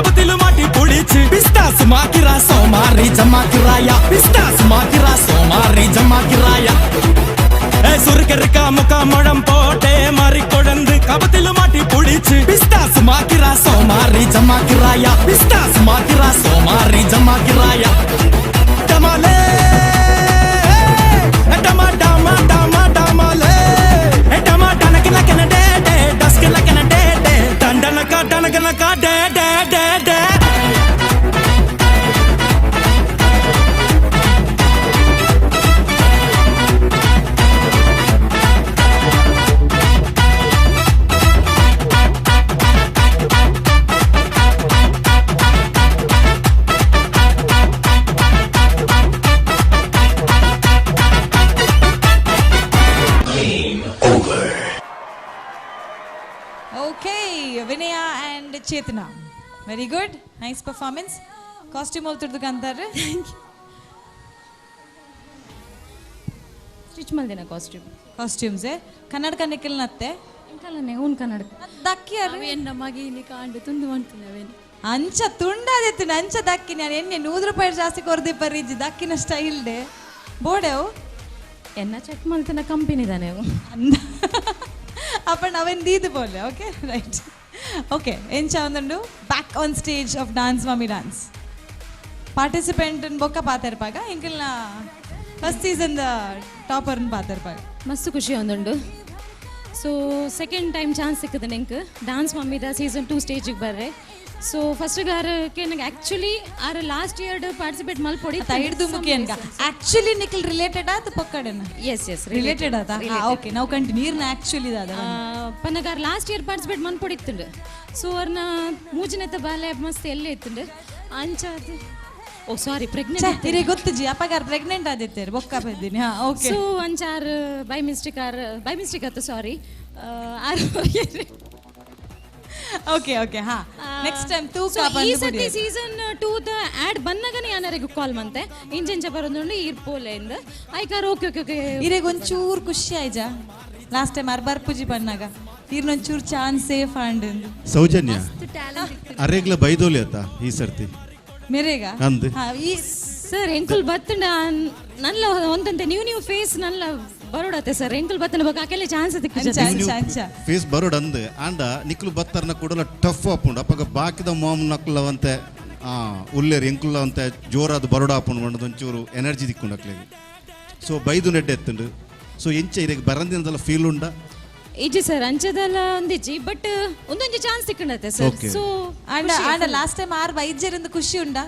కబతిలు మాటి పుడిచి పిస్తాస్ మాకిరా సోమారి జమాకిరాయ పిస్తాస్ మాకిరా సోమారి జమాకిరాయ சுருக்கருக்க முக்க முழம் போட்டே மாறி கொடந்து கபத்திலு மாட்டி புடிச்சு பிஸ்தாஸ் மாக்கிரா சோமாரி ஜமாக்கிராயா பிஸ்தாஸ் மாக்கிரா சோமாரி ஜமாக்கிராயா டமாலே டமா டமா டமா டமாலே டமா டனக்கு லக்கன டே டே டஸ்க்கு லக்கன டே டே டண்டனக்கா டனகனக்கா டே டே டே டே Vinaya and Chetna. Very good. Nice performance. Costume alturdu kantaru. Stitch ಮಲ್ದಿನ ಕಾಸ್ಟ್ಯೂಮ್ Costumes ಕನ್ನಡಕ ನಿಕ್ಕಲ್ನತ್ತೆ ಇಂಕಲನೆ ಓನ್ ಕನ್ನಡ ದಕ್ಕಿಯಾರು ಎನ್ನ ಮಗಿನಿ ಕಾಂಡು ತುಂಡು ಮಾಡ್ತೀನವೇನು ಅಂಚ ತುಂಡಾದಿತ್ತು ಅಂಚ ದಕ್ಕಿ ನಾನು ಎಣ್ಣೆ 100 ರೂಪಾಯಿ ಜಾಸ್ತಿ ಕೊರದೆ ಪರಿಜಿ ದಕ್ಕಿನ ಸ್ಟೈಲ್ ಡೇ ಬೋಡೆವು ಎನ್ನ ಚೆಕ್ ಮಲ್ತಿನ ಕಂಪನಿ ತಾನೆ ಅಪ್ಪ ನಾವೇನು ದೀದು ಬೋಲೆ ಓಕೆ ರೈಟ್ ಓಕೆ ಎಂಚ ಒಂದುಂಡು back on stage of dance mummy dance participant ಬೊಕ್ಕ ಪಾತಿರ್ಪಾಗ ಇಂಕಲ್ನ ಫಸ್ಟ್ ಸೀಸನ್ ಟಾಪರ್ನ ಪಾತಿರ್ಪಾಗ ಮಸ್ತ್ ಖುಷಿ ಒಂದುಂಡು ಸೊ ಸೆಕೆಂಡ್ ಟೈಮ್ ಚಾನ್ಸ್ ಸಿಕ್ಕದೆ ನಂಗೆ ಡಾನ್ಸ್ ಮಮ್ಮಿದ ಸೀಸನ್ 2 ಸ್ಟೇಜಿಗೆ ಬರ್ರೆ ಸೊ ಫಸ್ಟ್ ಗಾರಕ್ಕೆ ನಂಗೆ ಆ್ಯಕ್ಚುಲಿ ಆರ ಲಾಸ್ಟ್ ಇಯರ್ ಪಾರ್ಟಿಸಿಪೇಟ್ ಮಲ್ಪೊಡಿ ಹಿಡ್ದು ಮುಖ್ಯ ಆ್ಯಕ್ಚುಲಿ ನಿಖಿಲ್ ರಿಲೇಟೆಡ್ ಆತ ಪಕ್ಕಡೆನ ಎಸ್ ರಿಲೇಟೆಡ್ ಆತ ಓಕೆ ನಾವು ಕಂಟಿನ್ಯೂ ನೀರ್ನ ಆ್ಯಕ್ಚುಲಿ ಅದ ಪನ್ನಗಾರ ಲಾಸ್ಟ್ ಇಯರ್ ಪಾರ್ಟಿಸಿಪೇಟ್ ಮನ್ಪೊಡಿತ್ತುಂಡು ಸೊ ಅವ್ರನ್ನ ಮೂಜಿನೆತ್ತ ಬಾಲೆ ಮಸ್ತ್ ಎಲ್ಲೇ ಇತ್ತುಂಡು ಅಂಚಾದ ಓ ಸಾರಿ ಪ್ರೆಗ್ನೆಂಟ್ ಇರೇ ಗೊತ್ತು ಜಿ ಅಪ್ಪಗಾರ ಪ್ರೆಗ್ನೆಂಟ್ ಆದಿತ್ತೇರಿ ಬೊಕ್ಕ ಬಿದ್ದೀನಿ ಹಾ ಓಕೆ ಸೊ ಅಂಚಾರ್ ಬೈ ಮಿಸ್ಟೇಕ್ ಆತ ಸಾರಿ ಓಕೆ ಓಕೆ ಹಾ ನೆಕ್ಸ್ಟ್ ಟೈಮ್ ತೂಕ ಈ ಸತಿ ಸೀಸನ್ 2 ದ ಆಡ್ ಬನ್ನಗನೆ ಯಾನರಿಗೂ ಕಾಲ್ ಮಂತೆ ಇಂಜೆಂಜ ಬರೋದುಂಡು ಇರ್ಪೋಲೆ ಇಂದ ಐಕಾರ್ ಓಕೆ ಓಕೆ ಓಕೆ ಇರೇಗ ಒಂಚೂರು ಖುಷಿ ಆಯ್ಜಾ ಲಾಸ್ಟ್ ಟೈಮ್ ಅರ್ಬಾರ್ ಪೂಜಿ ಬನ್ನಾಗ ಇರ್ನೊಂಚೂರು ಚಾನ್ಸ್ ಸೇಫ್ ಅಂಡ್ ಸೌಜನ್ಯ ಅರೆಗ್ಲ ಬೈದೋಲಿ ಆತ ಈ ಸರ್ತಿ ಮೇರೆಗ ಅಂದ್ ಈ ಸರ್ ಎಂಕುಲ್ ಬತ್ತಂಡ ನಲ್ಲ ಒಂದಂತೆ ನ್ಯೂ ಫೇಸ್ ನಲ್ಲ ಬರೋಡತ್ತೆ ಸರ್ ಎಂಕುಲ್ ಬತ್ತನ ಬಗ್ಗೆ ಆಕೆಲ್ಲ ಚಾನ್ಸ್ ಅದಕ್ಕೆ ಫೇಸ್ ಬರೋಡ್ ಅಂದ್ ಆಂಡ ನಿಕ್ಲು ಬತ್ತರ್ನ ಕೂಡಲ ಟಫ್ ಆಪುಂಡು ಅಪ್ಪಗ ಬಾಕಿದ ಮಾಮ್ ನಕ್ಲವಂತೆ ಉಲ್ಲೇರು ಎಂಕುಲ್ಲವಂತೆ ಜೋರಾದ ಬರೋಡ ಆಪುಂಡು ಮಂಡದ ಒಂಚೂರು ಎನರ್ಜಿ ದಿಕ್ಕೊಂಡು ಅಕ್ಲೆಗೆ ಸೊ ಬೈದು ನೆಡ್ಡೆ ಎತ್ತುಂಡು ಸೊ ಎಂಚ ಇರೆಗೆ ಬರಂದಿನದಲ್ಲ ಫೀಲ್ ಉಂಡ ಇಜ್ಜಿ ಸರ್ ಅಂಚದಲ್ಲ ಒಂದಿಜ್ಜಿ ಬಟ್ ಒಂದೊಂದು ಚಾನ್ಸ್ ಸಿಕ್ಕಣತ್ತೆ ಸರ್ ಸೊ ಆಂಡ ಲಾಸ್ಟ್ ಟೈಮ್ ಆರ್ ವೈದ್ಯರಿಂದ ಖುಷಿ ಉಂಡಾ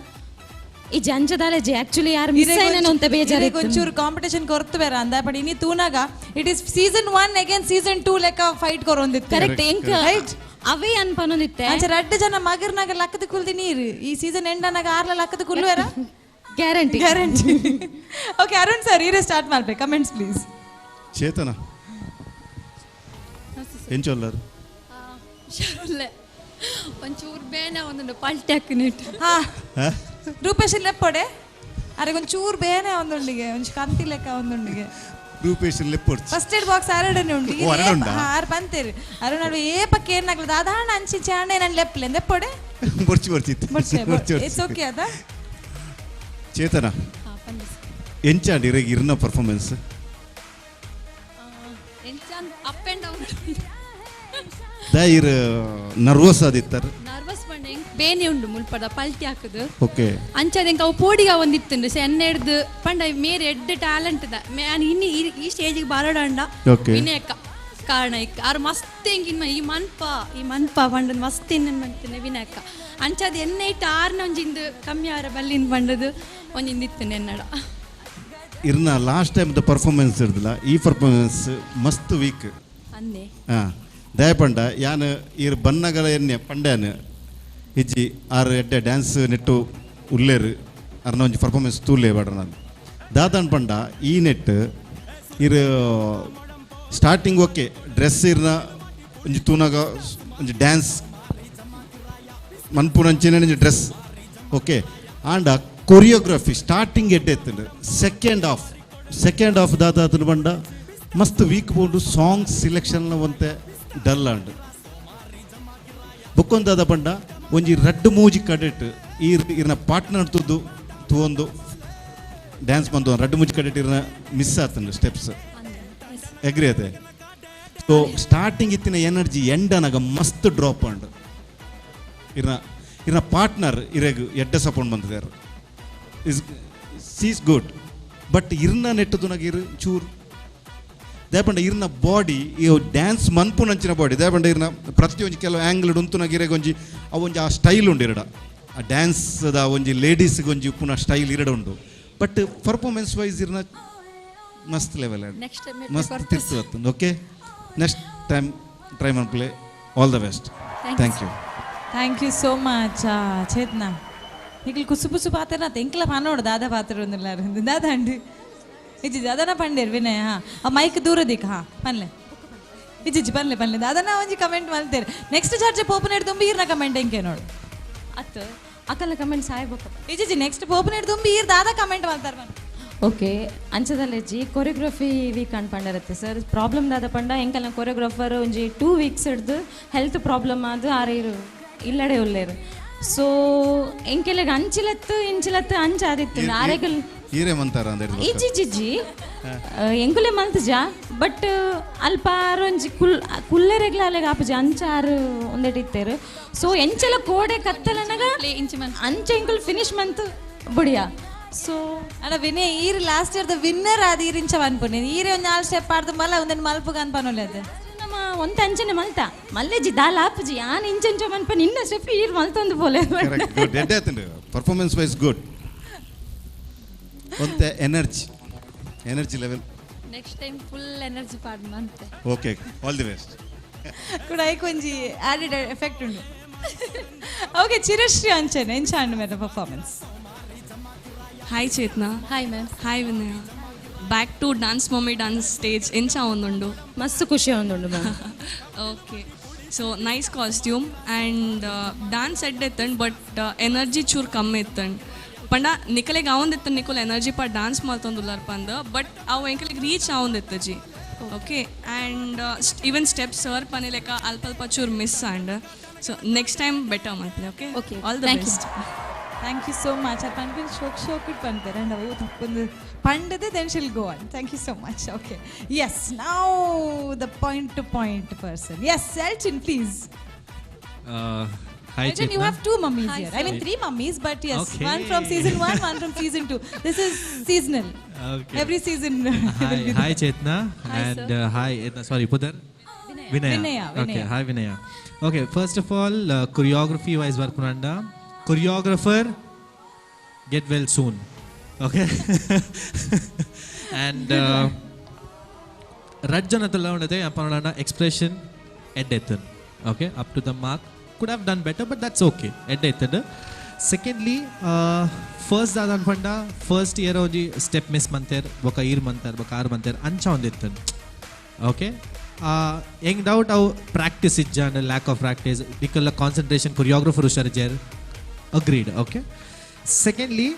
ಇಜ್ಜಿ ಅಂಚದಾಲೆ ಜಿ ಆಕ್ಚುಲಿ ಯಾರು ಮಿಸ್ ಆಯ್ನೋ ಅಂತ ಬೇಜಾರು ಒಂಚೂರು ಕಾಂಪಿಟೇಷನ್ ಕೊರ್ತು ಬೇರೆ ಅಂದ ಬಟ್ ಇನಿ ತೂನಾಗ it is season 1 again season 2 ಲೆಕ್ಕ ಫೈಟ್ ಕೊರೊಂದಿತ್ತು ಕರೆಕ್ಟ್ ಎಂಕ ಅವೇ ಅನ್ಪನೊಂದಿತ್ತೆ ಅಂಚ ರಡ್ಡು ಜನ ಮಗರ್ನಾಗ ಲಕ್ಕದ ಕುಲ್ದಿ ನೀರು ಈ ಸೀಸನ್ ಎಂಡನಾಗ ಆರ್ಲ ಲಕ್ಕದ ಕುಲ್ವೇರ ಗ್ಯಾರಂಟಿ ಓಕೆ ಅರುಣ್ ಸರ್ ಈರೇ ಸ್ಟಾರ್ಟ್ ಮಾಡ್ಬೇಕು ಕಮೆಂಟ್ಸ್ ಪ್ಲೀಸ್ ಚೇತನ ಎಂಚೊಲ್ಲರು ಒಂಚೂರು ಬೇನೆ ಒಂದುಂಡು ಪಲ್ಟ್ಯಾಕ್ನಿಟ್ಟು ಹಾ ರೂಪೇಶ್ ಲೆಪ್ಪೊಡೆ ಅರೆಗೆ ಒಂಚೂರು ಬೇನೆ ಒಂದುಂಡಿಗೆ ಒಂಚು ಕಂತಿ ಲೆಕ್ಕ ಒಂದುಂಡಿಗೆ ರೂಪೇಶ್ ಲೆಪ್ಪೊಡ್ ಫಸ್ಟ್ ಏಡ್ ಬಾಕ್ಸ್ ಅರಡನೆ ಉಂಡಿ ಆರು ಬಂತೇರಿ ಅರುಣ್ ಏಪಕ್ಕೆ ಏನಾಗ್ಲದ ಅದಾಣ ಅಂಚಿ ಚಾಂಡೆ ನಾನು ಲೆಪ್ಪಲೆ ಲೆಪ್ಪೊಡೆ ಇಟ್ಸ್ ಓಕೆ ಅದ ಚೇತನ ಎಂಚಾಂಡಿ ಇರಗೆ ಇರ್ನ ಪರ್ಫಾರ್ಮೆನ್ಸ್ ಅಪ್ ಆ್ಯಂಡ್ ಡೌನ್ ದೈರ್ ನರ್ವಸ್ ಆದಿತ್ತಾರೆ ನರ್ವಸ್ ಪಂಡ ಬೇನೆ ಉಂಡು ಮುಲ್ಪಡ ಪಲ್ಟಿ ಹಾಕುದು ಓಕೆ ಅಂಚದ ಎಂಕ ಅವು ಪೋಡಿಗ ಒಂದಿತ್ತುಂಡು ಸೆನ್ನೆ ಹಿಡ್ದು ಪಂಡ ಮೇರೆ ಎಡ್ಡೆ ಟ್ಯಾಲೆಂಟ್ ದ ಇನ್ನು ಈ ಸ್ಟೇಜಿಗೆ ಬರೋಡಂಡ ವಿನಯಕ್ಕ ಕಾರಣ ಇಕ್ಕ ಅವ್ರು ಮಸ್ತ್ ಹೆಂಗಿನ ಈ ಮನ್ಪ ಪಂಡದ ಮಸ್ತ್ ಇನ್ನನ್ ಮಾಡ್ತೀನಿ ವಿನಯಕ್ಕ ಅಂಚದ ಎಣ್ಣೆ ಇಟ್ಟು ಆರ್ನ ಒಂಜಿಂದು ಕಮ್ಮಿ ಅವರ ಬಲ್ಲಿಂದ ಪಂಡದು ಒಂಜಿಂದಿತ್ತು ನೆನ್ನಡ ಇರ್ನ ಲಾಸ್ಟ್ ಟೈಮ್ ದ ಪರ್ಫಾರ್ಮೆನ್ಸ್ ಇರ್ದಿಲ್ಲ ಈ ಪರ್ಫಾರ್ಮೆನ್ಸ್ ಮಸ್ತ್ ವೀಕ್ ಅಂದೆ ಹಾಂ ದಯಪಂಡ ಯಾನು ಇರ್ ಬನ್ನಗಲ ಎಣ್ಣೆ ಪಂಡ್ಯಾನು ಇಜ್ಜಿ ಆರು ಎಡ್ಡೆ ಡ್ಯಾನ್ಸ್ ನೆಟ್ಟು ಉಲ್ಲೇರು ಅರ್ನ ಒಂಜಿ ಪರ್ಫಾರ್ಮೆನ್ಸ್ ತೂಲೇ ಬಾಡ ನಾನು ದಾದನ್ ಪಂಡ ಈ ನೆಟ್ ಇರ್ ಸ್ಟಾರ್ಟಿಂಗ್ ಓಕೆ ಡ್ರೆಸ್ ಇರ್ನ ಒಂಜಿ ತೂನಾಗ ಒಂಜಿ ಡ್ಯಾನ್ಸ್ ಮನ್ಪುನಂಚಿನ ಒಂಜಿ dress okay and choreography starting ಎಡ್ಡೆ ಎತ್ತುಂಡು ಸೆಕೆಂಡ್ ಹಾಫ್ ದಾದಾತನ ಪಂಡ ಮಸ್ತ್ ವೀಕ್ ಬೋಂಡು ಸಾಂಗ್ ಸಿಲೆಕ್ಷನ್ ಒಂತೆ ಡಲ್ ಆಂಡ್ ಬೊಕ್ಕೊಂದಾದ ಪಂಡ ಒಂಜಿ ರಡ್ಡು ಮೂಜಿ ಕಡೆಟ್ ಇರ್ನ ಪಾರ್ಟ್ನರ್ ತೂವೊಂದು ಡ್ಯಾನ್ಸ್ ಬಂದು ರಡ್ಡು ಮೂಜಿ ಕಡೆಟ್ ಇರ್ನ ಮಿಸ್ ಆತಂಡು ಸ್ಟೆಪ್ಸ್ ಎಗ್ರಿ ಅದೇ. ಸೊ ಸ್ಟಾರ್ಟಿಂಗ್ ಇತ್ತಿನ ಎನರ್ಜಿ ಎಂಡನಾಗ ಮಸ್ತ್ ಡ್ರಾಪ್ ಅಂಡ್ ಇರ್ನ ಪಾರ್ಟ್ನರ್ ಇರೆಗ್ ಎಡ್ಡೆ ಸಪೋರ್ಟ್ ಬಂದಿದ್ದಾರೆ ಸೀಸ್ ಗುಡ್. ಬಟ್ ಇರ್ನ ನೆಟ್ಟದುನಾಗ ಚೂರು ದೇಪಂಡ ಇರ್ನ ಬಾಡಿ ಈ ಡ್ಯಾನ್ಸ್ ಮನ್ಪುನಂಚಿನ ಬಾಡಿ ದೇಪಂಡ ಇರ್ನ ಪ್ರತಿಯೊಂದು ಕೆಲವು ಆ್ಯಂಗಲ್ ಉಂತುನಾಗ ಇರೆಗೊಂಜಿ ಅವೊಂಜಿ ಆ ಸ್ಟೈಲ್ ಉಂಡು ಇರಡ ಆ ಡ್ಯಾನ್ಸ್ದ ಒಂಜಿ ಲೇಡೀಸ್ಗೆ ಒಂಜಿ ಪುನಃ ಸ್ಟೈಲ್ ಇರಡ ಉಂಡು. ಬಟ್ ಪರ್ಫಾರ್ಮೆನ್ಸ್ ವೈಸ್ ಇರ್ನ ಮಸ್ತ್ ಲೆವೆಲ್ ಮಸ್ತ್ ತಿರ್ತು. ಓಕೆ, ನೆಕ್ಸ್ಟ್ ಟೈಮ್ ಟ್ರೈ ಮಾಡಿ play. All the best. Thank you. Thank you so much Chetana. ಈಗ ಕುಸುಪುಸು ಪಾತ್ರ ಎಂಕ್ಲ ಪಾನೋಡು ದಾದ ಪಾತ್ರ ಒಂದಿಲ್ಲ ದಾದ ಅಂಡಿ ಇಜ್ಜಿ ದಾದನ ಪಂಡೇರು ವಿನಯ. ಹಾಂ ಆ ಮೈಕ್ ದೂರದಿಕ್ಕ. ಹಾಂ ಪನ್ಲೆ ಇಜ್ಜಿ ಪನ್ಲೆ ದಾದನ ಒಂಜಿ ಕಮೆಂಟ್ ಮಲ್ತೇರು. ನೆಕ್ಸ್ಟ್ ಚರ್ಚೆ ಪೋಪನೇಡು ತುಂಬಿ ಈರ್ನ ಕಮೆಂಟ್ ಎಂಕೆ ನೋಡು ಅತ್ತು ಅಕ್ಕಲ ಕಮೆಂಟ್ ಸಾಯ್ಬೇಕು ಇಜ್ಜಿ ನೆಕ್ಸ್ಟ್ ಪೋಪನೇಡು ತುಂಬಿ ಈರ್ ದಾದ ಕಮೆಂಟ್ ಮಾಡ್ತಾರೆ ಬನ್ನಿ. ಓಕೆ ಅಂಚದಲ್ಲೆಜ್ಜಿ ಕೊರಿಯೋಗ್ರಫಿ ವೀಕ್ ಅನ್ಪಂಡಿರುತ್ತೆ ಸರ್. ಪ್ರಾಬ್ಲಮ್ ದಾದ ಪಂಡ ಎಂಕಲ್ನ ಕೊರಿಯೋಗ್ರಾಫರ್ ಒಂಜಿ 2 weeks ಹಿಡ್ದು ಹೆಲ್ತ್ ಪ್ರಾಬ್ಲಮ್ ಆದು ಆರೇರು ಇಲ್ಲಡೆ ಉಲ್ಲೇರು. ಸೊ ಎಂಕೆಲೆಗ್ ಅಂಚಿಲತ್ತು ಇಂಚಿಲತ್ತು ಅಂಚ ಆದಿತ್ತು ಆರೆಗಲ್ ಹೀರೆ ಮಂತಾರ ಇಜ್ಜಿಜ್ಜಿ ಎಂಕುಲೆ ಮಂತಜ. ಬಟ್ ಅಲ್ಪ ಆರೊಂಜಿ ಕುಲ್ಲೆರೆಗ್ಲ ಅಲೆಗ್ ಆಪುಜ ಅಂಚಾರು ಒಂದೆಟಿತ್ತೇರು. ಸೊ ಎಂಚಲ ಕೋಡೆ ಕತ್ತಲನಗ ಅಂಚ ಎಂಕುಲ್ ಫಿನಿಶ್ ಮಂತ್ ಬುಡಿಯಾ. ಸೊ ಅಣ್ಣ ವಿನಯ್ ಈರ್ ಲಾಸ್ಟ್ ಇಯರ್ ದ ವಿನ್ನರ್ ಆದ ಈರ್ ಇಂಚ ಅನ್ಪುನಿ ಈರೆ ಒಂದು 4 ಸ್ಟೆಪ್ ಆಡ್ದು ಮಲ್ಲ ಒಂದನ್ನು ಮಲ್ಪುಗ ಅನ್ಪನೊಲ್ಲೆ ಅದು ನಮ್ಮ ಒಂತ ಅಂಚನೆ ಮಲ್ತ ಮಲ್ಲೆಜಿ ದಾಲ ಆಪುಜಿ ಆನ್ ಇಂಚಂಚ ಮನ್ಪ ನಿನ್ನ ಸ್ಟೆಪ್ ಈರ್ ಮಲ್ತೊಂದು ಪೋಲೆ ಪರ್ಫಾರ್ಮೆನ್ಸ್ ವೈಸ್ ಗುಡ್. ಒಂತೆ energy level next time full energy ಪಾಡ್ನಂತೆ. Okay, all the best. ಕೂಡ ಐಕೊಂಜಿ ಆಡೆಡ್ ಎಫೆಕ್ಟ್ ಉಂಡು. ಓಕೆ, ಚಿರಶ್ರೀ ಅಂಚನೆ ಎಂಚ ಅಂಡು ಮೇರೆ performance. Hi Chetana. Hi ma'am. Hi Vinaya. Back to dance mummy dance stage ಎಂಚ ಒಂದುಂಡು ಮಸ್ತ್ ಖುಷಿ ಒಂದುಂಡು ma'am. Okay, so nice costume and dance ಎಡ್ಡೆತ್ತಂಡ್ ಬಟ್ ಎನರ್ಜಿ ಚೂರು ಕಮ್ಮಿ ಇತ್ತಂಡ್ ಪಂಡ ನಿಕಲೆಗೆ ಅವಂದಿತ್ತು ನಿಕುಲ್ ಎನರ್ಜಿ ಪಾ ಡ್ಯಾನ್ಸ್ ಮಾಡ್ತೊಂದುಲ್ಲರ್ ಪಂದ ಬಟ್ ಅವು ಎಂಕಲಿಗೆ ರೀಚ್ ಅವಂದಿತ್ತು ಜಿ. ಓಕೆ, ಆ್ಯಂಡ್ ಈವನ್ ಸ್ಟೆಪ್ ಸರ್ ಪನಿ ಲೆಕ್ಕ ಅಲ್ಪ ಚೂರು miss and so next time better ಮಾಡ್ತೀವಿ. Okay, okay, all the best. Thank you so much. I panic shock it pantere and avu thappundu pandade then she'll go on. Thank you so much. Okay. Yes, now the point to point person. Yes, Elchin, please. Hi, Elchin, you have 2 mummies here. I mean 3 mummies, but yes, Okay. one from season 1, one from season 2. This is seasonal. Okay. Every season will be Hi Chetna. And hi, sorry, Pudar. Vinaya. Okay, hi Vinaya. Okay, first of all, choreography wise work unanda. Choreographer, get well soon. Okay. And Rajjanatalla undade appanana expression eddethan. Okay, up to the mark. Could have done better, but that's okay. Eddethan. Secondly, first dadan panda first year onji step miss manter boka ear mantar boka ar mantar ancha ondittan. Okay. Eng doubt how practice ijjana lack of practice ikalla concentration choreographer usharjer. Agreed. Okay. Secondly,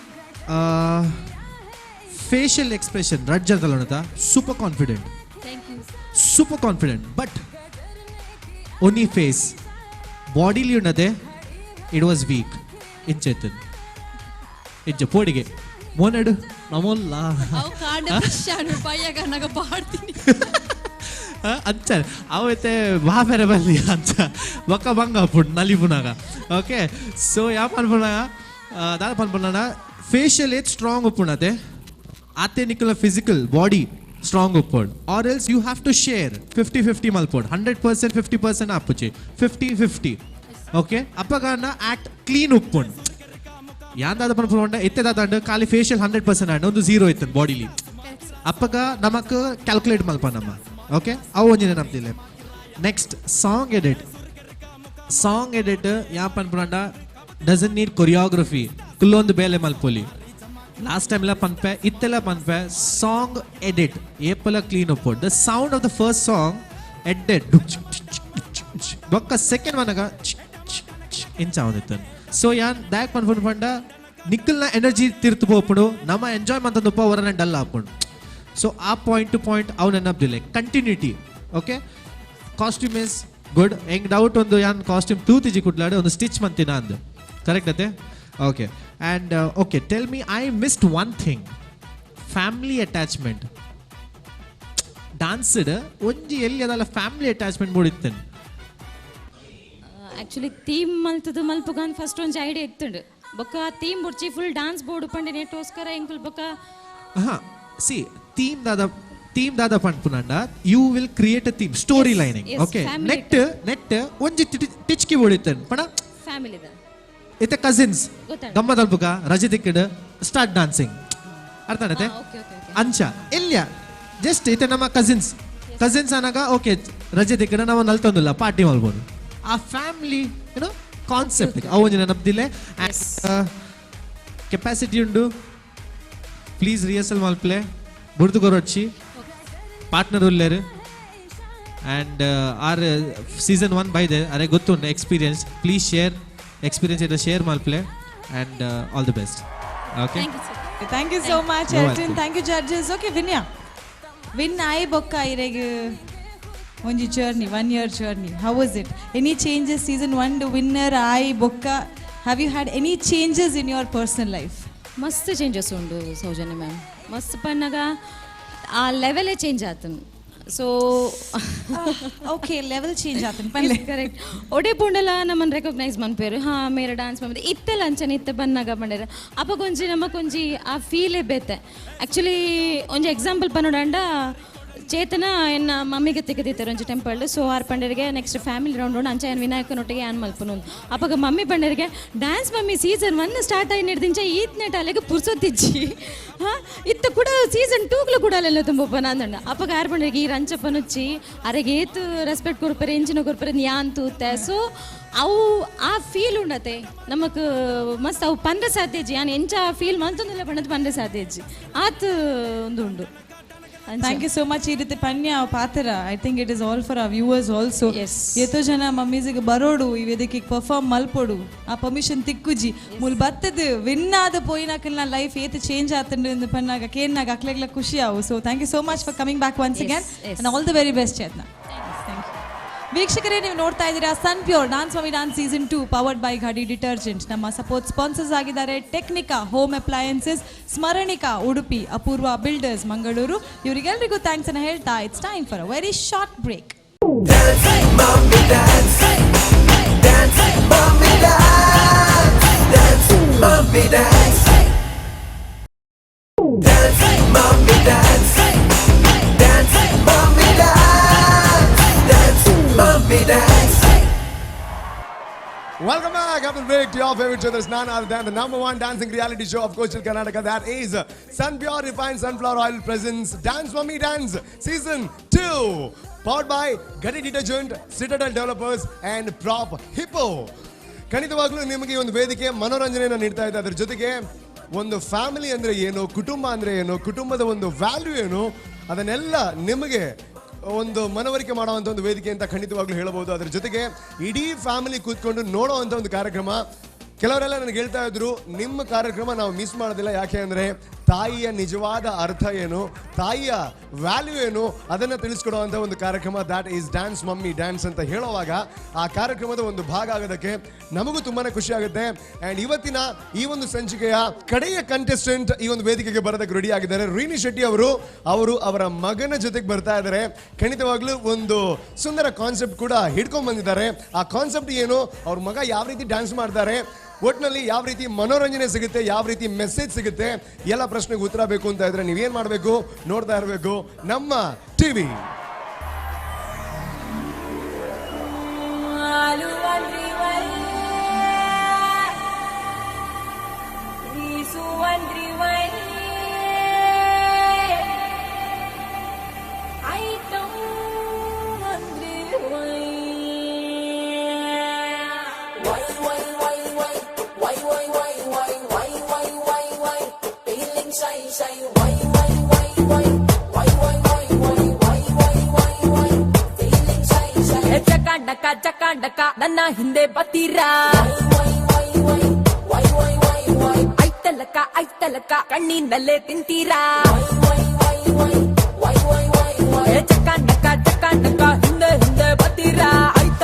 facial expression Rajjanatalla super confident. Thank you. Super confident, but only face body li unnade it was weak in Chetan. Ijja podige monadu namolla ಅವು ಕಾಂಡ ವಿಷಾನು ಪಯ್ಯಗ ನಗ ಪಾಡ್ತೀನಿ ಅಂಚ ಅವತ್ತೆ ಬಾಬೆರೆ ಬಲ್ಲಿ ಅಂಚ ಬಕ್ಕ ಬಂಗ ಪುಡ್ ನಲಿಪುನಾಗ. ಓಕೆ, ಸೊ ಯಾವ ಪನ್ಪುನಾಗ ದಾದ ಪನ್ಪುನಾಗ ಫೇಶಿಯಲ್ ಏತ್ ಸ್ಟ್ರಾಂಗ್ ಉಪ್ಪುಣತೆ ಆತೆ ನಿಕ್ಕಲ ಫಿಸಿಕಲ್ ಬಾಡಿ ಸ್ಟ್ರಾಂಗ್ ಉಪ್ಪೋಡ್ or else you have to share 50-50 ಮಲ್ಪೋಡ್ 100% 50% ಆಪುಚಿ 50-50. ಓಕೆ, ಅಪ್ಪಗಾನ ಆಕ್ಟ್ ಕ್ಲೀನ್ ಉಪ್ಪುಂಡ್ ಯಾಂದಾದ ಪನ್ಪುಂಡ ಎತ್ತೆದಾದ ಖಾಲಿ ಫೇಶಿಯಲ್ 100% ಆಂಡ್ ಒಂದು 0 ಇತ್ತನ್ ಬಾಡಿಲಿ ಅಪ್ಪಗ ನಮಕ್ ಕ್ಯಾಲ್ಕುಲೇಟ್ ಮಲ್ಪ ನಮ್ಮ. ಓಕೆ, ಅವು ಒಂಜಿನ ನಮ್ದಿಲ್ಲ. ನೆಕ್ಸ್ಟ್ ಸಾಂಗ್ ಎಡಿಟ್ ಯಾ ಪನ್ಪುಂಡ ಡಸನ್ ನೀಡ್ ಕೊರಿಯೋಗ್ರಫಿ ಕುಲ್ಲೊಂದು ಬೇಲೆ ಮಲ್ಪೊಲಿ. ಲಾಸ್ಟ್ ಟೈಮ್ ಎಲ್ಲ ಪನ್ಪೆ ಇತ್ತೆಲ್ಲ ಪನ್ಪೆ ಸಾಂಗ್ ಎಡಿಟ್ ಏಪಲ ಕ್ಲೀನ್ ಉಪ್ಪೋಡ್ the sound of the first song ಎಡ್ಡೆಡ್ ಬೊಕ್ಕ ಸೆಕೆಂಡ್ ಒನಗ ಇಂಚ ಅವನಿತ್ತು. ಸೊ ಯಾನ್ ದಾಯಕ್ ಪನ್ಪುಂಡ ನಿಕ್ಕಲ್ನ ಎನರ್ಜಿ ತಿರ್ತು ಹೋಗ್ಬಿಡು ನಮ್ಮ ಎಂಜಾಯ್ ಮಂತಂದಪ್ಪ ಅವರನ್ನ ಡಲ್ ಹಾಕೊಂಡು. ಸೊ ಆ ಪಾಯಿಂಟ್ ಟು ಪಾಯಿಂಟ್ ಅವು ನೆನಪಿಲ್ಲ continuity. Okay, costume is good ಹೆಂಗ್ ಡೌಟ್ ಒಂದು ಯಾನ್ ಕಾಸ್ಟ್ಯೂಮ್ ತೂತಿಜಿ ಕುಡ್ಲಾಡು ಒಂದು ಸ್ಟಿಚ್ ಮಂತಿನ ಅಂದು ಕರೆಕ್ಟ್ ಅತ್ತೆ okay and okay tell me I missed one thing family attachment danced ಒಂಜಿ ಎಲ್ಲಿ ಅದಲ್ಲ ಫ್ಯಾಮಿಲಿ ಅಟ್ಯಾಚ್ಮೆಂಟ್ ಮೂಡಿತ್ತೇನೆ ಆ್ಯಕ್ಚುಲಿ ಥೀಮ್ ಮಲ್ತದು ಮಲ್ಪುಗಾನ್ ಫಸ್ಟ್ ಒಂಜಿ ಐಡಿಯಾ ಇತ್ತುಂಡು ಬೊಕ್ಕ ಥೀಮ್ ಬುಡ್ಚಿ ಫುಲ್ ಡಾನ್ಸ್ ಬೋರ್ಡ್ ಪಂಡೆ ನೆಟ್ಟೋಸ್ಕರ ಎಂಕುಲ್ ಬೊಕ್ಕ ಹಾಂ ಸಿ ಥೀಮ್ ದಾದ ಪಂಡ್ಪುನಂಡ you will create a theme story lining okay ನೆಟ್ ಒಂಜಿ ಟಿಚ್ಕಿ ಬೋಡಿತ್ತೇನೆ ಪಣ ಫ್ಯಾಮಿಲಿದ ಇತ್ತೆ ಕಸಿನ್ಸ್ ಗಮ್ಮತ್ ಅಲ್ಪುಗ ರಜೆ ತಿಕ್ಕಡ್ ಸ್ಟಾರ್ಟ್ ಡಾನ್ಸಿಂಗ್ ಅರ್ಥ ಆಡತ್ತೆ ಅಂಚ ಎಲ್ಯ ಜಸ್ಟ್ ಇತ್ತೆ ನಮ್ಮ ಕಸಿನ್ಸ್ ಅನ್ನಾಗ ಓಕೆ ರಜೆ ತಿಕ್ಕಡ ನಾವು ನಲ್ತೊಂದಿಲ್ಲ ಪಾರ್ಟಿ ಮಾಡ್ಬೋದು ಆ ಫ್ಯಾಮಿಲಿ ಏನೋ ಕಾನ್ಸೆಪ್ಟ್ ಅವೊಂಜಿ ನೆನಪದಿಲ್ಲೆ ಕೆಪಾಸಿಟಿ ಉಂಡು ಪ್ಲೀಸ್ ರಿಹರ್ಸಲ್ ಮಲ್ಪಲೆ ಬುರ್ದು ಕೊರೊಚ್ಚಿ ಪಾರ್ಟ್ನರ್ ಉಲ್ಲೇರು ಆ್ಯಂಡ್ ಆರ್ ಸೀಸನ್ 1 ಬೈದೆ ಅರೆ ಗೊತ್ತುಂಡು ಎಕ್ಸ್ಪೀರಿಯನ್ಸ್ ಪ್ಲೀಸ್ ಎಕ್ಸ್ಪೀರಿಯನ್ಸ್ ಇದ್ರೆ ಶೇರ್ ಮಲ್ಪಲೆ and all the best okay thank you so much ಎರ್ಟಿನ್ thank you judges okay win ಆಯ್ ಬೊಕ್ಕ ಇರೆಗೆ ಒಂಜಿ journey 1 year journey how was it any changes season 1 to winner ಆಯ್ ಬೊಕ್ಕ have you had any changes in your personal life ಮಸ್ತ್ ಚೇಂಜಸ್ ಉಂಡು ಸೌಜನ್ಯ ಮ್ಯಾಮ್ ಮಸ್ತ್ ಪನ್ನಗ ಆ ಲೆವೆಲೇ ಚೇಂಜ್ ಆತನು ಸೊ ಓಕೆ ಲೆವೆಲ್ ಚೇಂಜ್ ಆತನು ಪನ್ಲೆ ಕರೆಕ್ಟ್ ಒಡೆ ಪುಂಡಲ ನಮ್ಮನ್ನು ರೆಕಗ್ನೈಸ್ ಮನ್ಪೇರು ಹಾಂ ಮೇರೆ ಡ್ಯಾನ್ಸ್ ಬಂದಿದೆ ಇತ್ತೆಲ್ಲ ಅಂಚನೆ ಇತ್ತೆ ಬನ್ನಾಗ ಬಂಡೇರ ಅಪ್ಪಗೊಂಜಿ ನಮಗೊಂಜಿ ಆ ಫೀಲೇ ಬೇತೆ ಆ್ಯಕ್ಚುಲಿ ಒಂಜಿ ಎಕ್ಸಾಂಪಲ್ ಪನ್ನೋಡಂಡ ಚೇತನ ಎನ್ನ ಮಮ್ಮಿಗೆ ತೆಗೆದಿತ್ತಾರೆ ಒಂಜಿ ಟೆಂಪಲ್ ಸೊ ಆರ್ ಪಂಡರಿಗೆ ನೆಕ್ಸ್ಟ್ ಫ್ಯಾಮಿಲಿ ರೌಂಡ್ ಅಂಚ ಏನು ವಿನಾಯಕನೊಟ್ಟಿಗೆ ಆನ್ ಮಲ್ಪನು ಅಪ್ಪಗ ಮಮ್ಮಿ ಪಂಡರಿಗೆ ಡ್ಯಾನ್ಸ್ ಮಮ್ಮಿ ಸೀಸನ್ 1 ಸ್ಟಾರ್ಟ್ ಆಗಿ ನಡೆದಿಂಚ ಈತ್ನೆ ಟಾಲೆಗೆ ಪುರ್ಸೊತ್ತಿಜ್ಜಿ ಹಾಂ ಇತ್ತು ಕೂಡ ಸೀಸನ್ 2 ಕೂಡ ಅಲ್ಲೆಲ್ಲ ತುಂಬಪ್ಪನ ಅಂದಂಡ ಅಪ್ಪಗ ಆರ್ ಪಂಡರಿಗೆ ಈ ರಂಚಪ್ಪನುಚ್ಚಿ ಅರೆಗೆ ಏತು ರೆಸ್ಪೆಕ್ಟ್ ಕೊಡ್ಪರೆ ಎಂಚಿನ ಕೊಡ್ಪರೆ ಯಾನ್ ತೂತೆ ಸೊ ಅವು ಆ ಫೀಲ್ ಉಂಡತೆ ನಮಕ್ ಮಸ್ತ್ ಅವು ಪಂದ್ರೆ ಸಾಧ್ಯಜ್ಜಿ ನಾನು ಎಂಚ ಫೀಲ್ ಮಂತೊಂದಿಲ್ಲ ಪಂಡದು ಪಂದ್ರೆ ಸಾಧ್ಯಜ್ಜಿ ಆತು ಒಂದು ಉಂಡು ಥ್ಯಾಂಕ್ ಯು ಸೋ ಮಚ್ ಈ ರೀತಿ ಪನ್ಯ ಪಾತ್ರ I think it is all for our viewers also ಎಷ್ಟೋ ಜನ ಮಮ್ಮೀಸಿಗೆ ಬರೋಡು ಈ ವೇದಿಕೆಗೆ ಪರ್ಫಾರ್ಮ್ ಮಲ್ಪೋಡು ಆ ಪರ್ಮಿಷನ್ ತಿಕ್ಕುಜಿ ಮುಲ್ ಬತ್ತದು ವಿನ್ ಆದ ಪೋಯಿನಾಕಲ್ನ ಲೈಫ್ ಏತು ಚೇಂಜ್ ಆತಂಡು ಎಂದು ಪನ್ನಾಗ ಕೇನ್ನಾಗ ಅಕ್ಲೆಗ್ಲ ಖುಷಿ ಆವು so thank you so much for coming back once again and all the very best Chetana ವೀಕ್ಷಕರೇ ನೀವು ನೋಡ್ತಾ ಇದ್ದೀರಾ ಸನ್ pure dance mummy dance season 2 powered by Ghadi detergent ನಮ್ಮ ಸಪೋರ್ಟ್ ಸ್ಪಾನ್ಸರ್ಸ್ ಆಗಿದ್ದಾರೆ Technica home appliances Smaranika Udupi Apoorva builders Mangaluru ಇವರಿಗೆಲ್ಲರಿಗೂ ಥ್ಯಾಂಕ್ಸ್ ಅನ್ನು ಹೇಳ್ತಾ it's time for a very short break Welcome back after the break to your favorite show. There's none other than the #1 dancing reality show of Coastal Karnataka. That is Sun Pure Refined Sunflower Oil presents Dance Mummy Dance Season 2. Powered by Ghadi Detergent, Citadel Developers and Prop Hippo. ಖಂಡಿತವಾಗ್ಲೂ ನಿಮಗೆ ಒಂದು ವೇದಿಕೆ ಮನೋರಂಜನೆಯನ್ನು ನೀಡ್ತಾ ಇದೆ. ಅದರ ಜೊತೆಗೆ ಒಂದು ಫ್ಯಾಮಿಲಿ ಅಂದರೆ ಏನು, ಕುಟುಂಬ ಅಂದರೆ ಏನು, ಕುಟುಂಬದ ಒಂದು ವ್ಯಾಲ್ಯೂ ಏನು, ಅದನ್ನೆಲ್ಲ ನಿಮಗೆ ಒಂದು ಮನವರಿಕೆ ಮಾಡುವಂಥ ಒಂದು ವೇದಿಕೆ ಅಂತ ಖಂಡಿತವಾಗ್ಲೂ ಹೇಳಬಹುದು. ಅದರ ಜೊತೆಗೆ ಇಡೀ ಫ್ಯಾಮಿಲಿ ಕೂತ್ಕೊಂಡು ನೋಡೋವಂಥ ಒಂದು ಕಾರ್ಯಕ್ರಮ. ಕೆಲವರೆಲ್ಲ ನನಗೆ ಹೇಳ್ತಾ ಇದ್ರು ನಿಮ್ಮ ಕಾರ್ಯಕ್ರಮ ನಾವು ಮಿಸ್ ಮಾಡೋದಿಲ್ಲ, ಯಾಕೆ ಅಂದರೆ ತಾಯಿಯ ನಿಜವಾದ ಅರ್ಥ ಏನು, ತಾಯಿಯ ವ್ಯಾಲ್ಯೂ ಏನು ಅದನ್ನು ತಿಳಿಸ್ಕೊಡುವಂಥ ಒಂದು ಕಾರ್ಯಕ್ರಮ. That is dance mummy dance ಅಂತ ಹೇಳುವಾಗ ಆ ಕಾರ್ಯಕ್ರಮದ ಒಂದು ಭಾಗ ಆಗೋದಕ್ಕೆ ನಮಗೂ ತುಂಬಾ ಖುಷಿ ಆಗುತ್ತೆ. ಆ್ಯಂಡ್ ಇವತ್ತಿನ ಈ ಒಂದು ಸಂಚಿಕೆಯ ಕಡೆಯ ಕಂಟೆಸ್ಟೆಂಟ್ ಈ ಒಂದು ವೇದಿಕೆಗೆ ಬರೋದಕ್ಕೆ ರೆಡಿ ಆಗಿದ್ದಾರೆ. ರೀನಿ ಶೆಟ್ಟಿ ಅವರು ಅವರ ಮಗನ ಜೊತೆಗೆ ಬರ್ತಾ ಇದ್ದಾರೆ. ಖಂಡಿತವಾಗ್ಲೂ ಒಂದು ಸುಂದರ ಕಾನ್ಸೆಪ್ಟ್ ಕೂಡ ಹಿಡ್ಕೊಂಡ್ ಬಂದಿದ್ದಾರೆ. ಆ ಕಾನ್ಸೆಪ್ಟ್ ಏನು, ಅವ್ರ ಮಗ ಯಾವ ರೀತಿ ಡ್ಯಾನ್ಸ್ ಮಾಡ್ತಾರೆ, ಒಟ್ಟಿನಲ್ಲಿ ಯಾವ ರೀತಿ ಮನೋರಂಜನೆ ಸಿಗುತ್ತೆ, ಯಾವ ರೀತಿ ಮೆಸೇಜ್ ಸಿಗುತ್ತೆ, ಎಲ್ಲ ಪ್ರಶ್ನೆಗೆ ಉತ್ತರ ಬೇಕು ಅಂತ ಇದ್ರೆ ನೀವೇನ್ ಮಾಡಬೇಕು, ನೋಡ್ತಾ ಇರಬೇಕು ನಮ್ಮ ಟಿವಿ. ಚಕಾಂಡಕ ನನ್ನ ಹಿಂದೆ ಬತ್ತೀರಾ, ಐತಲಕ ಕಣ್ಣಿನಲ್ಲೇ ತಿಂತೀರಾ, ಚಕಾಂಡಕ ಹಿಂದೆ ಹಿಂದೆ ಬತ್ತೀರಾ, ಐತ